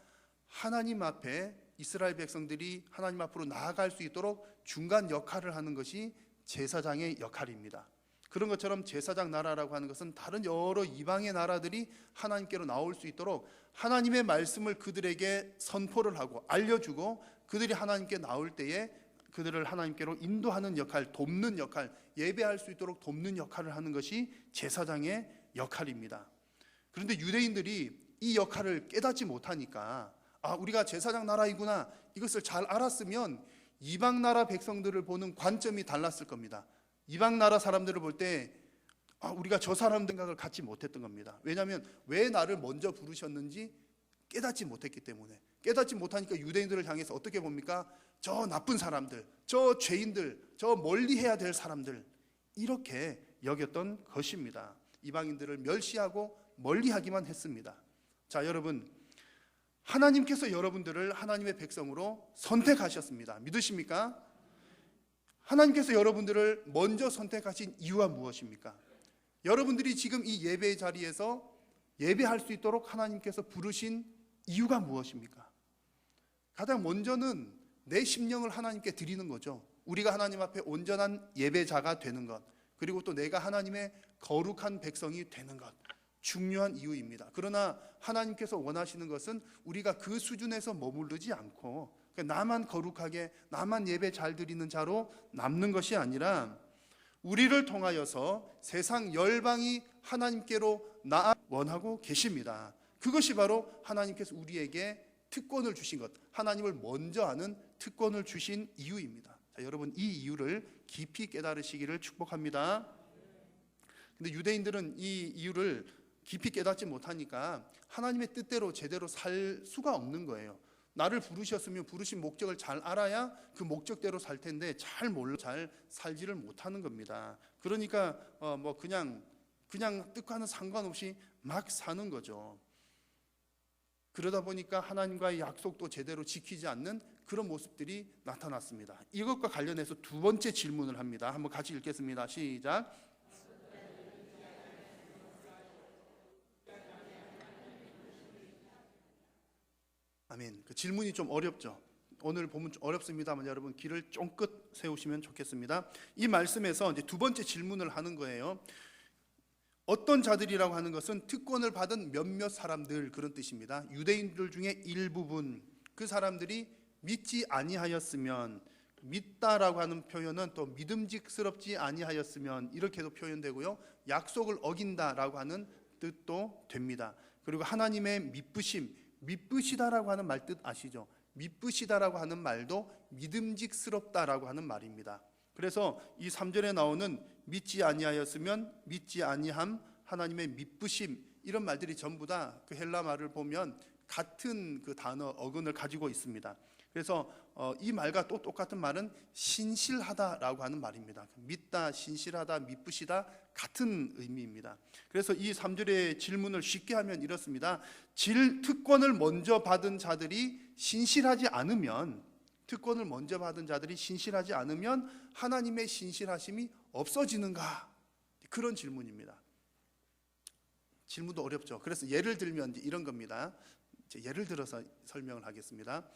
[SPEAKER 6] 하나님 앞에 이스라엘 백성들이 하나님 앞으로 나아갈 수 있도록 중간 역할을 하는 것이 제사장의 역할입니다. 그런 것처럼 제사장 나라라고 하는 것은 다른 여러 이방의 나라들이 하나님께로 나올 수 있도록 하나님의 말씀을 그들에게 선포를 하고 알려주고 그들이 하나님께 나올 때에 그들을 하나님께로 인도하는 역할, 돕는 역할, 예배할 수 있도록 돕는 역할을 하는 것이 제사장의 역할입니다. 그런데 유대인들이 이 역할을 깨닫지 못하니까 우리가 제사장 나라이구나 이것을 잘 알았으면 이방 나라 백성들을 보는 관점이 달랐을 겁니다. 이방 나라 사람들을 볼 때 우리가 저 사람 생각을 갖지 못했던 겁니다. 왜냐하면 왜 나를 먼저 부르셨는지 깨닫지 못했기 때문에. 깨닫지 못하니까 유대인들을 향해서 어떻게 봅니까? 저 나쁜 사람들, 저 죄인들, 저 멀리해야 될 사람들, 이렇게 여겼던 것입니다. 이방인들을 멸시하고 멀리하기만 했습니다. 자, 여러분, 하나님께서 여러분들을 하나님의 백성으로 선택하셨습니다. 믿으십니까? 하나님께서 여러분들을 먼저 선택하신 이유가 무엇입니까? 여러분들이 지금 이 예배의 자리에서 예배할 수 있도록 하나님께서 부르신 이유가 무엇입니까? 가장 먼저는 내 심령을 하나님께 드리는 거죠. 우리가 하나님 앞에 온전한 예배자가 되는 것, 그리고 또 내가 하나님의 거룩한 백성이 되는 것, 중요한 이유입니다. 그러나 하나님께서 원하시는 것은 우리가 그 수준에서 머무르지 않고 그러니까 나만 거룩하게, 나만 예배 잘 드리는 자로 남는 것이 아니라 우리를 통하여서 세상 열방이 하나님께로 나아 원하고 계십니다. 그것이 바로 하나님께서 우리에게 특권을 주신 것, 하나님을 먼저 아는 특권을 주신 이유입니다. 자, 여러분, 이 이유를 깊이 깨달으시기를 축복합니다. 근데 유대인들은 이 이유를 깊이 깨닫지 못하니까 하나님의 뜻대로 제대로 살 수가 없는 거예요. 나를 부르셨으면 부르신 목적을 잘 알아야 그 목적대로 살 텐데 잘 몰라 잘 살지를 못하는 겁니다. 그러니까 그냥 뜻과는 상관없이 막 사는 거죠. 그러다 보니까 하나님과의 약속도 제대로 지키지 않는 그런 모습들이 나타났습니다. 이것과 관련해서 두 번째 질문을 합니다. 한번 같이 읽겠습니다. 시작. 아멘. 그 질문이 좀 어렵죠. 오늘 보면 좀 어렵습니다만 여러분 귀를 쫑긋 세우시면 좋겠습니다. 이 말씀에서 이제 두 번째 질문을 하는 거예요. 어떤 자들이라고 하는 것은 특권을 받은 몇몇 사람들, 그런 뜻입니다. 유대인들 중에 일부분, 그 사람들이 믿지 아니하였으면, 믿다라고 하는 표현은 또 믿음직스럽지 아니하였으면 이렇게도 표현되고요, 약속을 어긴다라고 하는 뜻도 됩니다. 그리고 하나님의 미쁘심, 미쁘시다라고 하는 말 뜻 아시죠? 미쁘시다라고 하는 말도 믿음직스럽다라고 하는 말입니다. 그래서 이 3절에 나오는 믿지 아니하였으면, 믿지 아니함, 하나님의 미쁘심, 이런 말들이 전부 다 그 헬라 말을 보면 같은 그 단어 어근을 가지고 있습니다. 그래서 이 말과 또 똑같은 말은 신실하다라고 하는 말입니다. 믿다, 신실하다, 미쁘시다 같은 의미입니다. 그래서 이 3절의 질문을 쉽게 하면 이렇습니다. 특권을 먼저 받은 자들이 신실하지 않으면, 특권을 먼저 받은 자들이 신실하지 않으면 하나님의 신실하심이 없어지는가? 그런 질문입니다. 질문도 어렵죠. 그래서 예를 들면 이런 겁니다. 예를 들어서 설명을 하겠습니다.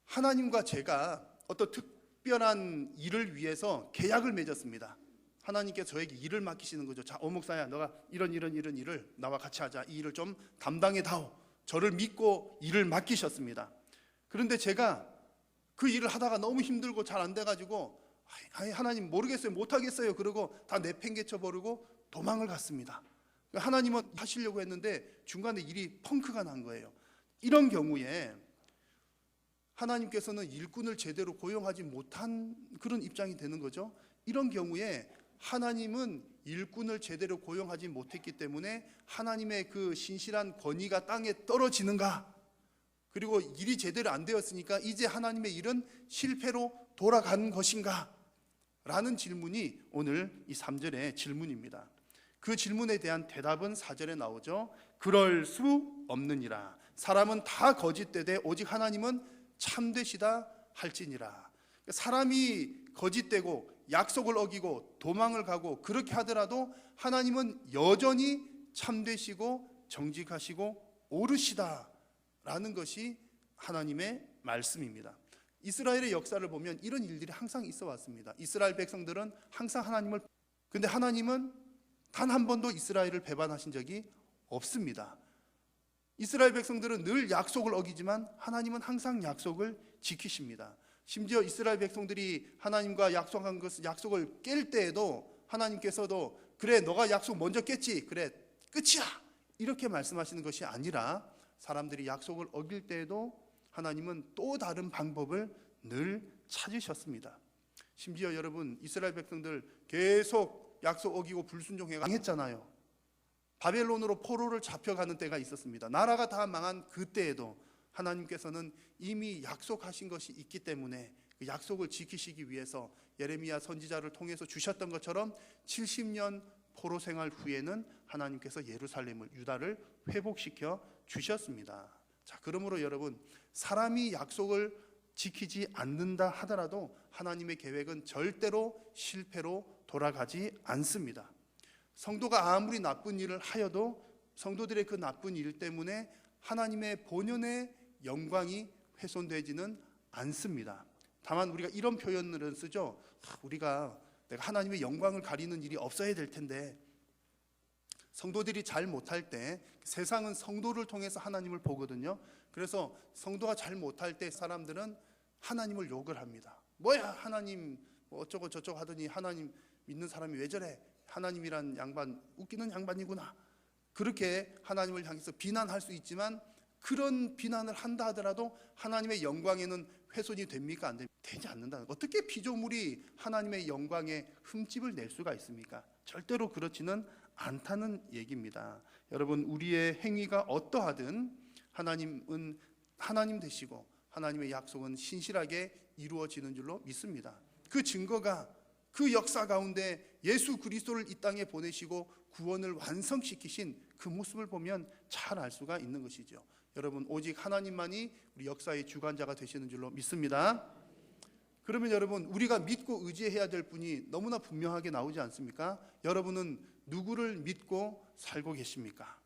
[SPEAKER 6] 하나님과 제가 어떤 특별한 일을 위해서 계약을 맺었습니다. 하나님께서 저에게 일을 맡기시는 거죠. 자, 오목사야, 너가 이런 일을 나와 같이 하자. 이 일을 좀 담당해 다오. 저를 믿고 일을 맡기셨습니다. 그런데 제가 그 일을 하다가 너무 힘들고 잘 안 돼가지고 하나님 모르겠어요, 못하겠어요, 그러고 다 내팽개쳐 버리고 도망을 갔습니다. 하나님은 하시려고 했는데 중간에 일이 펑크가 난 거예요. 이런 경우에 하나님께서는 일꾼을 제대로 고용하지 못한 그런 입장이 되는 거죠. 이런 경우에 하나님은 일꾼을 제대로 고용하지 못했기 때문에 하나님의 그 신실한 권위가 땅에 떨어지는가? 그리고 일이 제대로 안 되었으니까 이제 하나님의 일은 실패로 돌아간 것인가? 라는 질문이 오늘 이 3절의 질문입니다. 그 질문에 대한 대답은 4절에 나오죠. 그럴 수 없느니라. 사람은 다 거짓되되 오직 하나님은 참되시다 할지니라. 사람이 거짓되고 약속을 어기고 도망을 가고 그렇게 하더라도 하나님은 여전히 참되시고 정직하시고 옳으시다라는 것이 하나님의 말씀입니다. 이스라엘의 역사를 보면 이런 일들이 항상 있어 왔습니다. 이스라엘 백성들은 항상 근데 하나님은 단 한 번도 이스라엘을 배반하신 적이 없습니다. 이스라엘 백성들은 늘 약속을 어기지만 하나님은 항상 약속을 지키십니다. 심지어 이스라엘 백성들이 하나님과 약속한 약속을 깰 때에도 하나님께서도 그래, 너가 약속 먼저 깼지, 그래, 끝이야, 이렇게 말씀하시는 것이 아니라 사람들이 약속을 어길 때에도 하나님은 또 다른 방법을 늘 찾으셨습니다. 심지어 여러분, 이스라엘 백성들 계속 약속 어기고 불순종해 망했잖아요. 바벨론으로 포로를 잡혀가는 때가 있었습니다. 나라가 다 망한 그때에도 하나님께서는 이미 약속하신 것이 있기 때문에 그 약속을 지키시기 위해서 예레미야 선지자를 통해서 주셨던 것처럼 70년 포로 생활 후에는 하나님께서 예루살렘을, 유다를 회복시켜 주셨습니다. 자, 그러므로 여러분, 사람이 약속을 지키지 않는다 하더라도 하나님의 계획은 절대로 실패로 돌아가지 않습니다. 성도가 아무리 나쁜 일을 하여도 성도들의 그 나쁜 일 때문에 하나님의 본연의 영광이 훼손되지는 않습니다. 다만 우리가 이런 표현을 쓰죠. 내가 하나님의 영광을 가리는 일이 없어야 될 텐데, 성도들이 잘 못할 때 세상은 성도를 통해서 하나님을 보거든요. 그래서 성도가 잘 못할 때 사람들은 하나님을 욕을 합니다. 뭐야 하나님 뭐 어쩌고 저쩌고 하더니 하나님 믿는 사람이 왜 저래? 하나님이란 양반 웃기는 양반이구나. 그렇게 하나님을 향해서 비난할 수 있지만 그런 비난을 한다 하더라도 하나님의 영광에는 훼손이 됩니까? 안 됩니까? 되지 않는다. 어떻게 피조물이 하나님의 영광에 흠집을 낼 수가 있습니까? 절대로 그렇지는 않다는 얘기입니다. 여러분, 우리의 행위가 어떠하든 하나님은 하나님 되시고 하나님의 약속은 신실하게 이루어지는 줄로 믿습니다. 그 증거가 그 역사 가운데 예수 그리스도를 이 땅에 보내시고 구원을 완성시키신 그 모습을 보면 잘 알 수가 있는 것이죠. 여러분, 오직 하나님만이 우리 역사의 주관자가 되시는 줄로 믿습니다. 그러면 여러분, 우리가 믿고 의지해야 될 분이 너무나 분명하게 나오지 않습니까? 여러분은 누구를 믿고 살고 계십니까?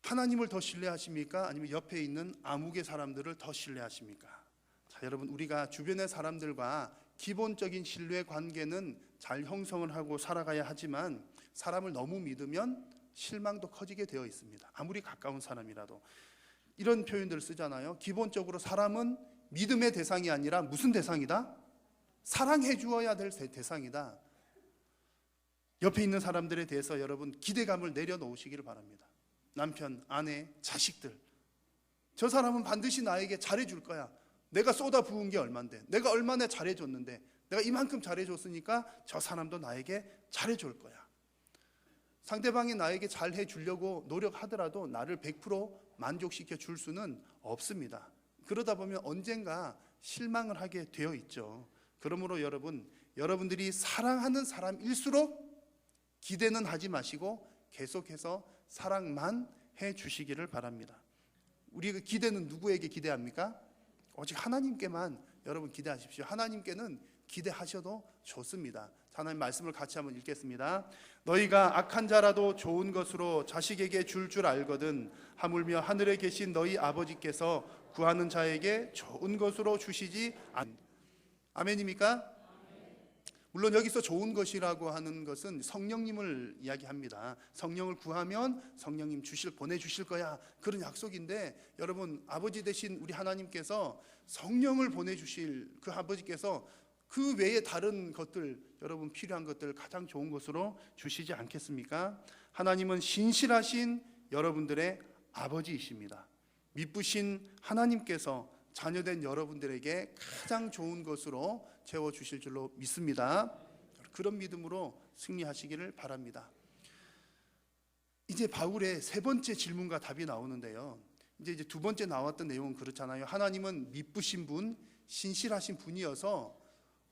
[SPEAKER 6] 하나님을 더 신뢰하십니까? 아니면 옆에 있는 암흑의 사람들을 더 신뢰하십니까? 자, 여러분, 우리가 주변의 사람들과 기본적인 신뢰 관계는 잘 형성을 하고 살아가야 하지만 사람을 너무 믿으면 실망도 커지게 되어 있습니다. 아무리 가까운 사람이라도. 이런 표현들을 쓰잖아요. 기본적으로 사람은 믿음의 대상이 아니라 무슨 대상이다? 사랑해 주어야 될 대상이다. 옆에 있는 사람들에 대해서 여러분 기대감을 내려놓으시기를 바랍니다. 남편, 아내, 자식들, 저 사람은 반드시 나에게 잘해줄 거야. 내가 쏟아 부은 게 얼만데, 내가 얼마나 잘해줬는데, 내가 이만큼 잘해줬으니까 저 사람도 나에게 잘해줄 거야. 상대방이 나에게 잘해주려고 노력하더라도 나를 100% 만족시켜 줄 수는 없습니다. 그러다 보면 언젠가 실망을 하게 되어 있죠. 그러므로 여러분들이 사랑하는 사람일수록 기대는 하지 마시고 계속해서 사랑만 해 주시기를 바랍니다. 우리 그 기대는 누구에게 기대합니까? 오직 하나님께만 여러분 기대하십시오. 하나님께는 기대하셔도 좋습니다. 하나님 말씀을 같이 한번 읽겠습니다. 너희가 악한 자라도 좋은 것으로 자식에게 줄 알거든 하물며 하늘에 계신 너희 아버지께서 구하는 자에게 좋은 것으로 주시지 아멘입니까? 물론 여기서 좋은 것이라고 하는 것은 성령님을 이야기합니다. 성령을 구하면 성령님 보내주실 거야, 그런 약속인데, 여러분 아버지 되신 우리 하나님께서 성령을 보내주실 그 아버지께서 그 외에 다른 것들, 여러분 필요한 것들 가장 좋은 것으로 주시지 않겠습니까? 하나님은 신실하신 여러분들의 아버지이십니다. 미쁘신 하나님께서 자녀된 여러분들에게 가장 좋은 것으로 채워주실 줄로 믿습니다. 그런 믿음으로 승리하시기를 바랍니다. 이제 바울의 세 번째 질문과 답이 나오는데요. 이제 두 번째 나왔던 내용은 그렇잖아요. 하나님은 미쁘신 분, 신실하신 분이어서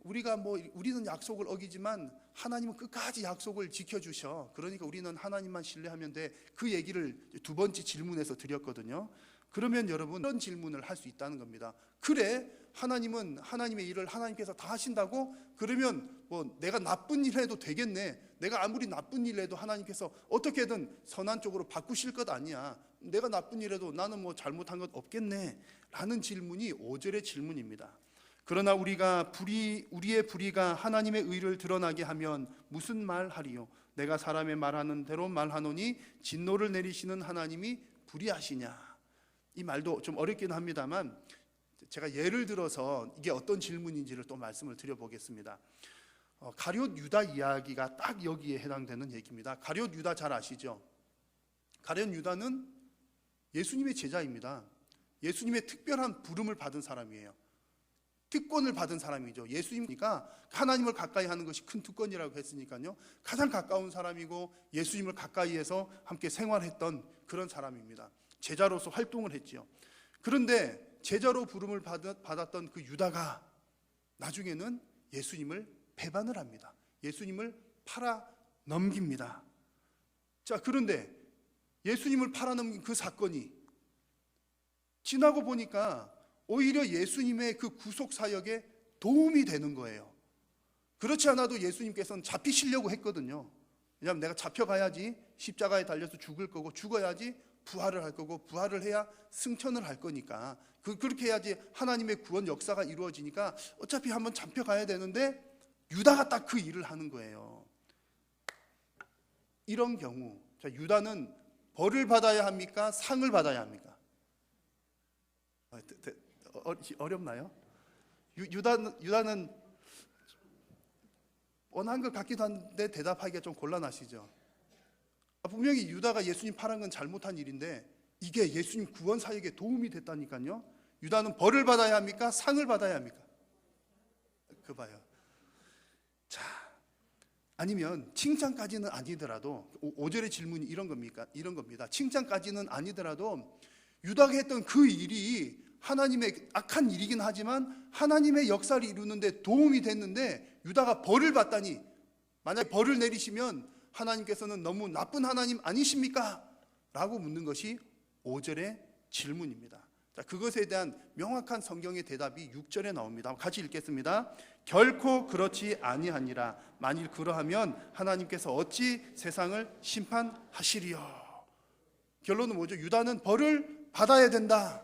[SPEAKER 6] 우리는 약속을 어기지만 하나님은 끝까지 약속을 지켜주셔. 그러니까 우리는 하나님만 신뢰하면 돼. 그 얘기를 두 번째 질문에서 드렸거든요. 그러면 여러분 그런 질문을 할 수 있다는 겁니다. 그래, 하나님은 하나님의 일을 하나님께서 다 하신다고? 그러면 내가 나쁜 일 해도 되겠네. 내가 아무리 나쁜 일 해도 하나님께서 어떻게든 선한 쪽으로 바꾸실 것 아니야. 내가 나쁜 일 해도 나는 잘못한 것 없겠네 라는 질문이 5절의 질문입니다. 그러나 우리의 불의가 하나님의 의를 드러나게 하면 무슨 말 하리요? 내가 사람의 말하는 대로 말하노니 진노를 내리시는 하나님이 불의하시냐? 이 말도 좀 어렵긴 합니다만 제가 예를 들어서 이게 어떤 질문인지를 또 말씀을 드려보겠습니다. 가룟 유다 이야기가 딱 여기에 해당되는 얘기입니다. 가룟 유다 잘 아시죠? 가룟 유다는 예수님의 제자입니다. 예수님의 특별한 부름을 받은 사람이에요. 특권을 받은 사람이죠. 예수님이니까 하나님을 가까이 하는 것이 큰 특권이라고 했으니까요. 가장 가까운 사람이고 예수님을 가까이해서 함께 생활했던 그런 사람입니다. 제자로서 활동을 했죠. 그런데 제자로 부름을 받았던 그 유다가 나중에는 예수님을 배반을 합니다. 예수님을 팔아 넘깁니다. 자, 그런데 예수님을 팔아 넘긴 그 사건이 지나고 보니까 오히려 예수님의 그 구속 사역에 도움이 되는 거예요. 그렇지 않아도 예수님께서는 잡히시려고 했거든요. 왜냐하면 내가 잡혀가야지 십자가에 달려서 죽을 거고, 죽어야지 부활을 할 거고, 부활을 해야 승천을 할 거니까, 그렇게 해야지 하나님의 구원 역사가 이루어지니까 어차피 한번 잡혀가야 되는데 유다가 딱 그 일을 하는 거예요. 이런 경우, 자, 유다는 벌을 받아야 합니까? 상을 받아야 합니까? 어렵나요? 유다는 원한 것 같기도 한데 대답하기가 좀 곤란하시죠. 분명히 유다가 예수님 팔은 건 잘못한 일인데 이게 예수님 구원 사역에 도움이 됐다니까요. 유다는 벌을 받아야 합니까? 상을 받아야 합니까? 그 봐요. 자, 아니면 칭찬까지는 아니더라도 5절의 질문이 이런 겁니다. 칭찬까지는 아니더라도 유다가 했던 그 일이 하나님의 악한 일이긴 하지만 하나님의 역사를 이루는데 도움이 됐는데 유다가 벌을 받다니, 만약에 벌을 내리시면 하나님께서는 너무 나쁜 하나님 아니십니까? 라고 묻는 것이 5절의 질문입니다. 자, 그것에 대한 명확한 성경의 대답이 6절에 나옵니다. 같이 읽겠습니다. 결코 그렇지 아니하니라. 만일 그러하면 하나님께서 어찌 세상을 심판하시리요. 결론은 뭐죠? 유다는 벌을 받아야 된다.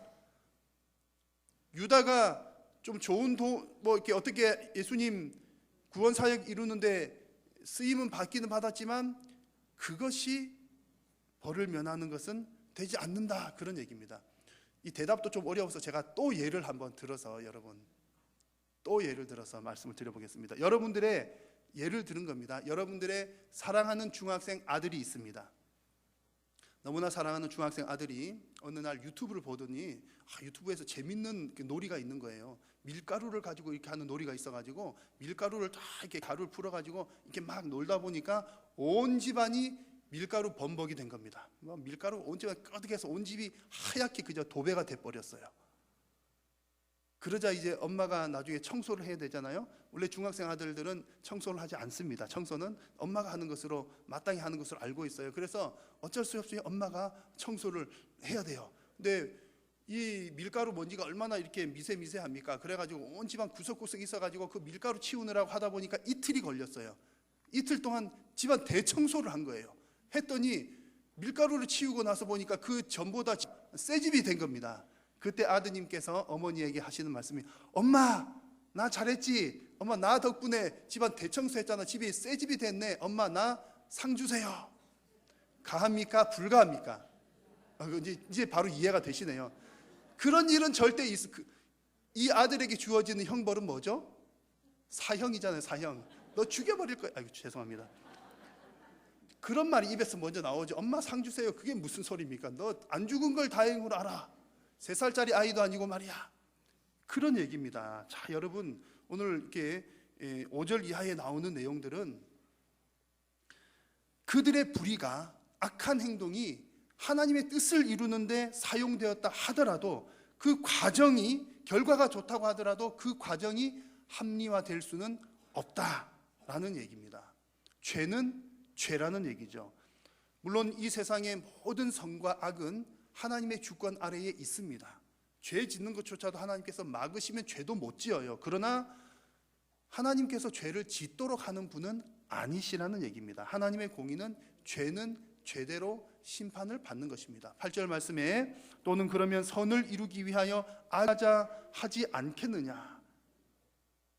[SPEAKER 6] 유다가 좀 좋은 이렇게 어떻게 예수님 구원 사역 이루는데 쓰임은 받기는 받았지만 그것이 벌을 면하는 것은 되지 않는다, 그런 얘기입니다. 이 대답도 좀 어려워서 제가 또 예를 한번 들어서 예를 들어서 말씀을 드려보겠습니다. 여러분들의 예를 들은 겁니다. 여러분들의 사랑하는 중학생 아들이 있습니다. 너무나 사랑하는 중학생 아들이 어느 날 유튜브를 보더니 유튜브에서 재밌는 놀이가 있는 거예요. 밀가루를 가지고 이렇게 하는 놀이가 있어가지고 밀가루를 다 이렇게 가루를 풀어가지고 이렇게 막 놀다 보니까 온 집안이 밀가루 범벅이 된 겁니다. 밀가루 온 집안 끄덕해서 온 집이 하얗게 그저 도배가 돼버렸어요. 그러자 이제 엄마가 나중에 청소를 해야 되잖아요. 원래 중학생 아들들은 청소를 하지 않습니다. 청소는 엄마가 하는 것으로, 마땅히 하는 것으로 알고 있어요. 그래서 어쩔 수 없이 엄마가 청소를 해야 돼요. 근데 이 밀가루 먼지가 얼마나 이렇게 미세합니까? 그래가지고 온 집안 구석구석 있어가지고 그 밀가루 치우느라고 하다 보니까 이틀이 걸렸어요. 이틀 동안 집안 대청소를 한 거예요. 했더니 밀가루를 치우고 나서 보니까 그 전보다 새 집이 된 겁니다. 그때 아드님께서 어머니에게 하시는 말씀이, 엄마 나 잘했지? 엄마 나 덕분에 집안 대청소했잖아. 집이 새 집이 됐네. 엄마 나 상 주세요. 가합니까? 불가합니까? 이제 바로 이해가 되시네요. 그런 일은 절대 이 아들에게 주어지는 형벌은 뭐죠? 사형이잖아요. 사형. 너 죽여버릴 거야. 아이고 죄송합니다. 그런 말이 입에서 먼저 나오죠. 엄마 상 주세요. 그게 무슨 소리입니까? 너 안 죽은 걸 다행으로 알아. 3살짜리 아이도 아니고 말이야. 그런 얘기입니다. 자, 여러분 오늘 이렇게 5절 이하에 나오는 내용들은 그들의 불의가, 악한 행동이 하나님의 뜻을 이루는데 사용되었다 하더라도 그 과정이, 결과가 좋다고 하더라도 그 과정이 합리화될 수는 없다라는 얘기입니다. 죄는 죄라는 얘기죠. 물론 이 세상의 모든 선과 악은 하나님의 주권 아래에 있습니다. 죄 짓는 것조차도 하나님께서 막으시면 죄도 못 지어요. 그러나 하나님께서 죄를 짓도록 하는 분은 아니시라는 얘기입니다. 하나님의 공의는 죄는 죄대로 심판을 받는 것입니다. 8절 말씀에 또는 그러면 선을 이루기 위하여 악하자 하지 않겠느냐.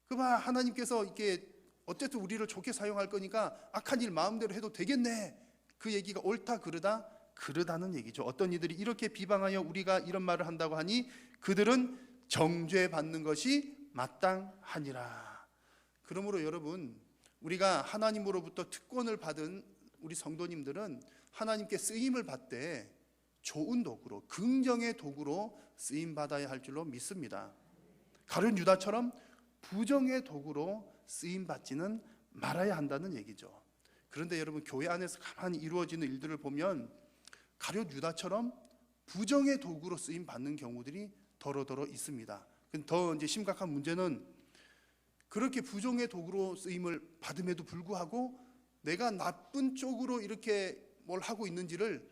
[SPEAKER 6] 그봐 하나님께서 이렇게 어쨌든 우리를 좋게 사용할 거니까 악한 일 마음대로 해도 되겠네. 그 얘기가 옳다 그르다는 얘기죠. 어떤 이들이 이렇게 비방하여 우리가 이런 말을 한다고 하니 그들은 정죄받는 것이 마땅하니라. 그러므로 여러분, 우리가 하나님으로부터 특권을 받은 우리 성도님들은 하나님께 쓰임을 받되 좋은 도구로, 긍정의 도구로 쓰임 받아야 할 줄로 믿습니다. 가룟 유다처럼 부정의 도구로 쓰임 받지는 말아야 한다는 얘기죠. 그런데 여러분, 교회 안에서 가만히 이루어지는 일들을 보면 가룟 유다처럼 부정의 도구로 쓰임 받는 경우들이 더러더러 있습니다. 더 이제 심각한 문제는 그렇게 부정의 도구로 쓰임을 받음에도 불구하고 내가 나쁜 쪽으로 이렇게 뭘 하고 있는지를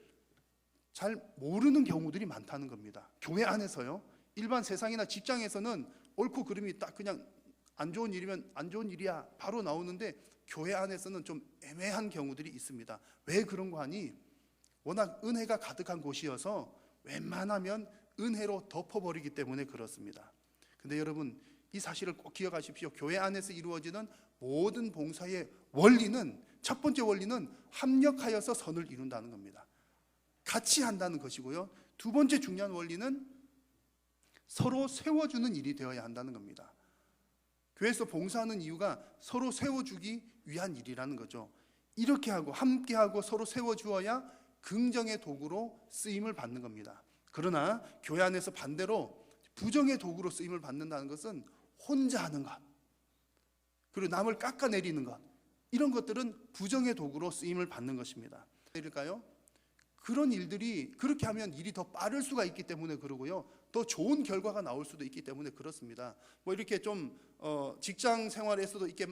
[SPEAKER 6] 잘 모르는 경우들이 많다는 겁니다. 교회 안에서요. 일반 세상이나 직장에서는 옳고 그름이 딱 그냥 안 좋은 일이면 안 좋은 일이야 바로 나오는데 교회 안에서는 좀 애매한 경우들이 있습니다. 왜 그런 거 하니? 워낙 은혜가 가득한 곳이어서 웬만하면 은혜로 덮어버리기 때문에 그렇습니다. 근데 여러분, 이 사실을 꼭 기억하십시오. 교회 안에서 이루어지는 모든 봉사의 원리는, 첫 번째 원리는 합력하여서 선을 이룬다는 겁니다. 같이 한다는 것이고요. 두 번째 중요한 원리는 서로 세워주는 일이 되어야 한다는 겁니다. 교회에서 봉사하는 이유가 서로 세워주기 위한 일이라는 거죠. 이렇게 하고 함께하고 서로 세워주어야 긍정의 도구로 쓰임을 받는 겁니다. 그러나 교회 안에서 반대로 부정의 도구로 쓰임을 받는다는 것은 혼자 하는 것, 그리고 남을 깎아내리는 것, 이런 것들은 부정의 도구로 쓰임을 받는 것입니다. 일까요? 그런 일들이 그렇게 하면 일이 더 빠를 수가 있기 때문에 그러고요, 더 좋은 결과가 나올 수도 있기 때문에 그렇습니다. 뭐 이렇게 좀 직장 생활에서도 이렇게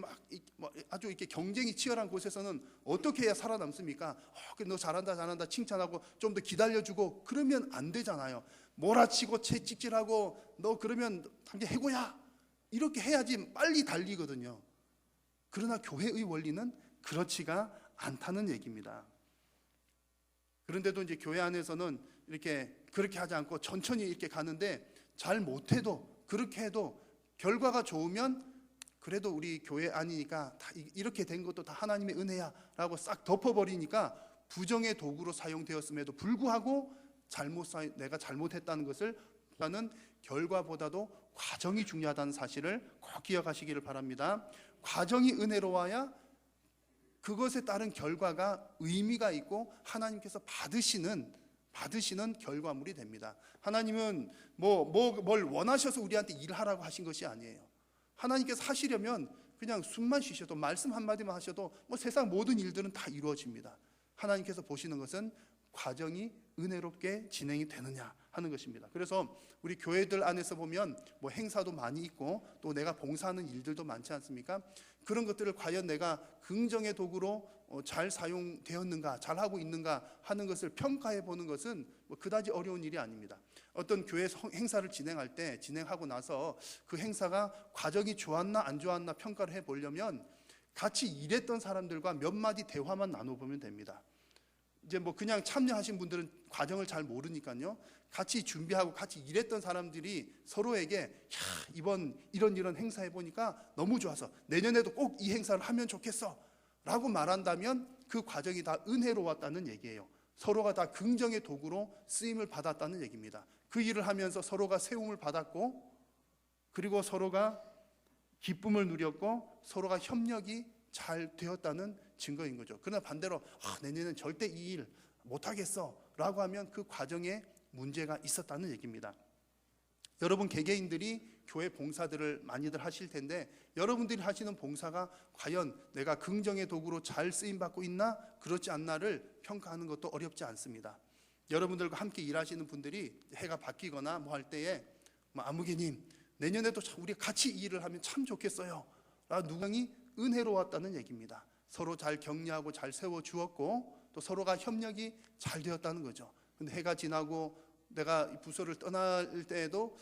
[SPEAKER 6] 아주 이렇게 경쟁이 치열한 곳에서는 어떻게 해야 살아남습니까? 너 잘한다 칭찬하고 좀 더 기다려주고 그러면 안 되잖아요. 몰아치고 채찍질하고 너 그러면 당장 해고야, 이렇게 해야지 빨리 달리거든요. 그러나 교회의 원리는 그렇지가 않다는 얘기입니다. 그런데도 이제 교회 안에서는 이렇게 그렇게 하지 않고 천천히 이렇게 가는데, 잘 못해도 그렇게 해도 결과가 좋으면 그래도 우리 교회 아니니까 다 이렇게 된 것도 다 하나님의 은혜야 라고 싹 덮어버리니까 부정의 도구로 사용되었음에도 불구하고 내가 잘못했다는 것을 보다는 결과보다도 과정이 중요하다는 사실을 꼭 기억하시기를 바랍니다. 과정이 은혜로워야 그것에 따른 결과가 의미가 있고 하나님께서 받으시는 결과물이 됩니다. 하나님은 뭘 원하셔서 우리한테 일하라고 하신 것이 아니에요. 하나님께서 하시려면 그냥 숨만 쉬셔도, 말씀 한마디만 하셔도 세상 모든 일들은 다 이루어집니다. 하나님께서 보시는 것은 과정이 은혜롭게 진행이 되느냐 하는 것입니다. 그래서 우리 교회들 안에서 보면 행사도 많이 있고 또 내가 봉사하는 일들도 많지 않습니까? 그런 것들을 과연 내가 긍정의 도구로 잘 사용되었는가, 잘하고 있는가 하는 것을 평가해 보는 것은 그다지 어려운 일이 아닙니다. 어떤 교회 행사를 진행하고 나서 그 행사가 과정이 좋았나 안 좋았나 평가를 해보려면 같이 일했던 사람들과 몇 마디 대화만 나눠보면 됩니다. 이제 그냥 참여하신 분들은 과정을 잘 모르니까요, 같이 준비하고 같이 일했던 사람들이 서로에게 이번 이런 행사 해보니까 너무 좋아서 내년에도 꼭 이 행사를 하면 좋겠어 라고 말한다면 그 과정이 다 은혜로웠다는 얘기예요. 서로가 다 긍정의 도구로 쓰임을 받았다는 얘기입니다. 그 일을 하면서 서로가 세움을 받았고, 그리고 서로가 기쁨을 누렸고, 서로가 협력이 잘 되었다는 증거인 거죠. 그러나 반대로 내년엔 절대 이 일 못하겠어 라고 하면 그 과정에 문제가 있었다는 얘기입니다. 여러분 개개인들이 교회 봉사들을 많이들 하실 텐데, 여러분들이 하시는 봉사가 과연 내가 긍정의 도구로 잘 쓰임받고 있나 그렇지 않나를 평가하는 것도 어렵지 않습니다. 여러분들과 함께 일하시는 분들이 해가 바뀌거나 할 때에 아무개님 내년에도 우리 같이 일을 하면 참 좋겠어요 라고 누구이 은혜로웠다는 얘기입니다. 서로 잘 격려하고 잘 세워주었고 또 서로가 협력이 잘 되었다는 거죠. 근데 해가 지나고 내가 이 부서를 떠날 때에도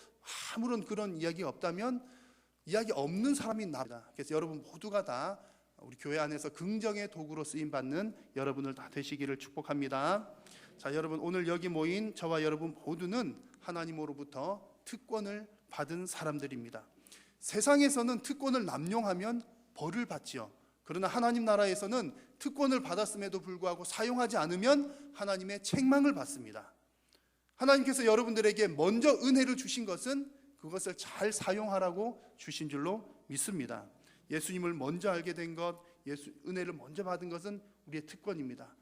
[SPEAKER 6] 아무런 그런 이야기가 없다면 이야기 없는 사람이 나옵니다. 그래서 여러분 모두가 다 우리 교회 안에서 긍정의 도구로 쓰임받는 여러분을 다 되시기를 축복합니다. 자, 여러분 오늘 여기 모인 저와 여러분 모두는 하나님으로부터 특권을 받은 사람들입니다. 세상에서는 특권을 남용하면 벌을 받지요. 그러나 하나님 나라에서는 특권을 받았음에도 불구하고 사용하지 않으면 하나님의 책망을 받습니다. 하나님께서 여러분들에게 먼저 은혜를 주신 것은 그것을 잘 사용하라고 주신 줄로 믿습니다. 예수님을 먼저 알게 된 것, 은혜를 먼저 받은 것은 우리의 특권입니다.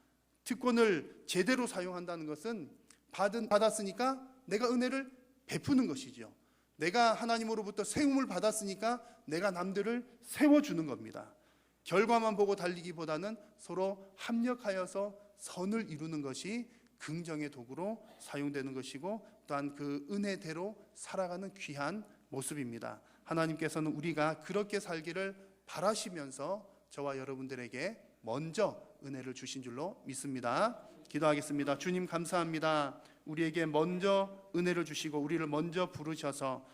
[SPEAKER 6] 특권을 제대로 사용한다는 것은 받았으니까 내가 은혜를 베푸는 것이지요. 내가 하나님으로부터 세움을 받았으니까 내가 남들을 세워주는 겁니다. 결과만 보고 달리기보다는 서로 합력하여서 선을 이루는 것이 긍정의 도구로 사용되는 것이고, 또한 그 은혜대로 살아가는 귀한 모습입니다. 하나님께서는 우리가 그렇게 살기를 바라시면서 저와 여러분들에게 먼저 은혜를 주신 줄로 믿습니다. 기도하겠습니다. 주님 감사합니다. 우리에게 먼저 은혜를 주시고 우리를 먼저 부르셔서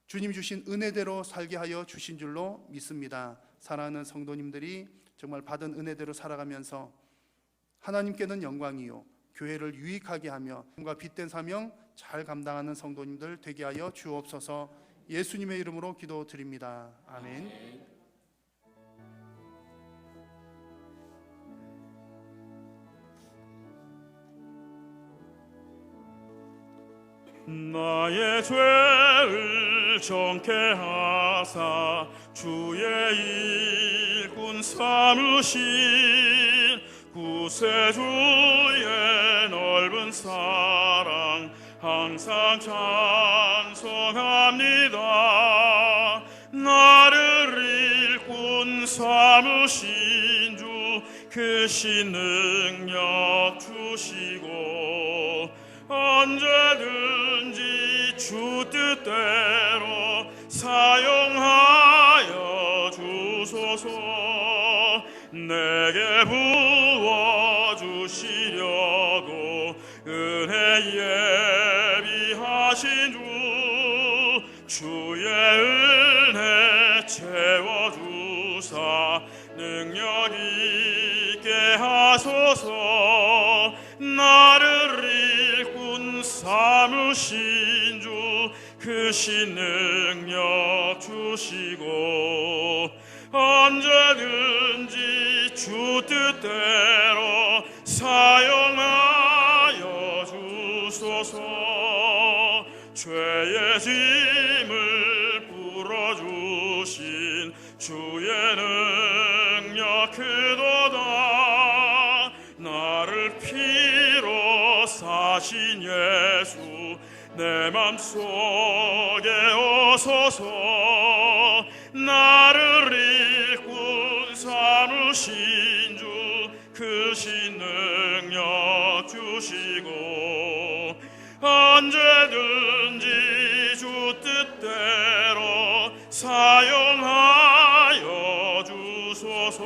[SPEAKER 6] 주님 주신 은혜대로 살게 하여 주신 줄로 믿습니다. 사랑하는 성도님들이 정말 받은 은혜대로 살아가면서 하나님께는 영광이요 교회를 유익하게 하며 과 빗된 사명 잘 감당하는 성도님들 되게 하여 주옵소서. 예수님의 이름으로 기도드립니다. 아멘.
[SPEAKER 4] 나의 죄 정케 하사 주의 일꾼 삼으신 구세주의 넓은 사랑 항상 찬송합니다. 나를 일꾼 삼으신 주 크신 능력 주시고 언제든지 주 뜻대로 사용하여 주소서. 내게 부어주시려고 은혜 예비하신 주 주의 은혜 채워주사 능력 있게 하소서. 나를 일꾼 삼으신 주 크신 능력 주시고 언제든지 주 뜻대로 사용하여 주소서. 죄의 짐을 풀어주신 주의 능력 크도다. 나를 피로 사신 예수 내 맘속에 오소서. 나를 일꾼 삼으신 주 크신 능력 주시고 언제든지 주 뜻대로 사용하여 주소서.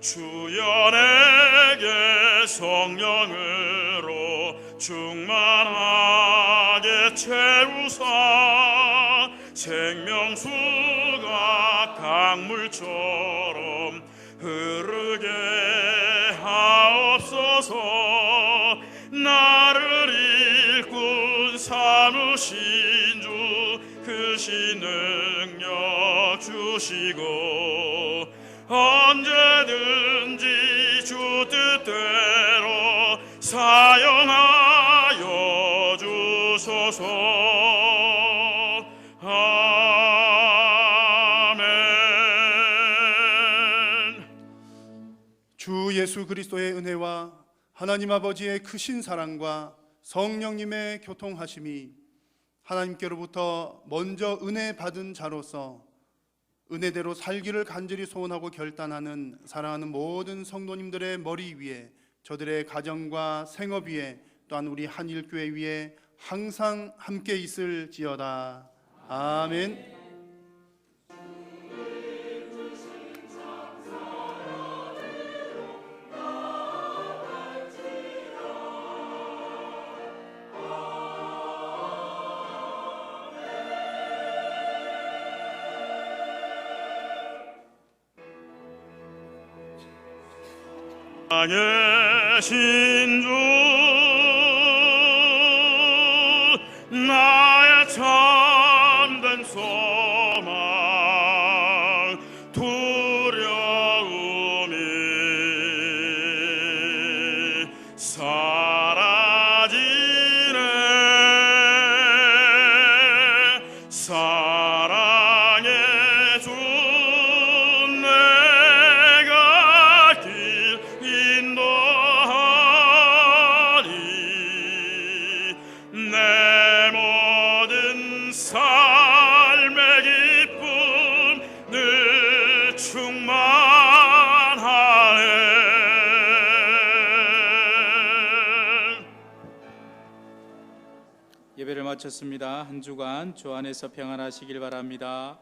[SPEAKER 4] 주여 내게 성령으로 충만하게 채우사 생명수가 강물처럼 흐르게 하옵소서. 나를 일꾼 삼으신 주 크신 능력 주시고 언제든지 주 뜻대로 사용하여 주소서. 아멘.
[SPEAKER 6] 주 예수 그리스도의 은혜와 하나님 아버지의 크신 사랑과 성령님의 교통하심이 하나님께로부터 먼저 은혜 받은 자로서 은혜대로 살기를 간절히 소원하고 결단하는 사랑하는 모든 성도님들의 머리 위에, 저들의 가정과 생업 위에, 또한 우리 한일교회 위에 항상 함께 있을지어다. 아멘.
[SPEAKER 4] 계신 주 나의 참된 소망 두려움이 사라지네. 사랑의 주 내가 길 인도하니 내 모든 삶의 기쁨 늘 충만하네.
[SPEAKER 3] 예배를 마쳤습니다. 한 주간 주 안에서 평안하시길 바랍니다.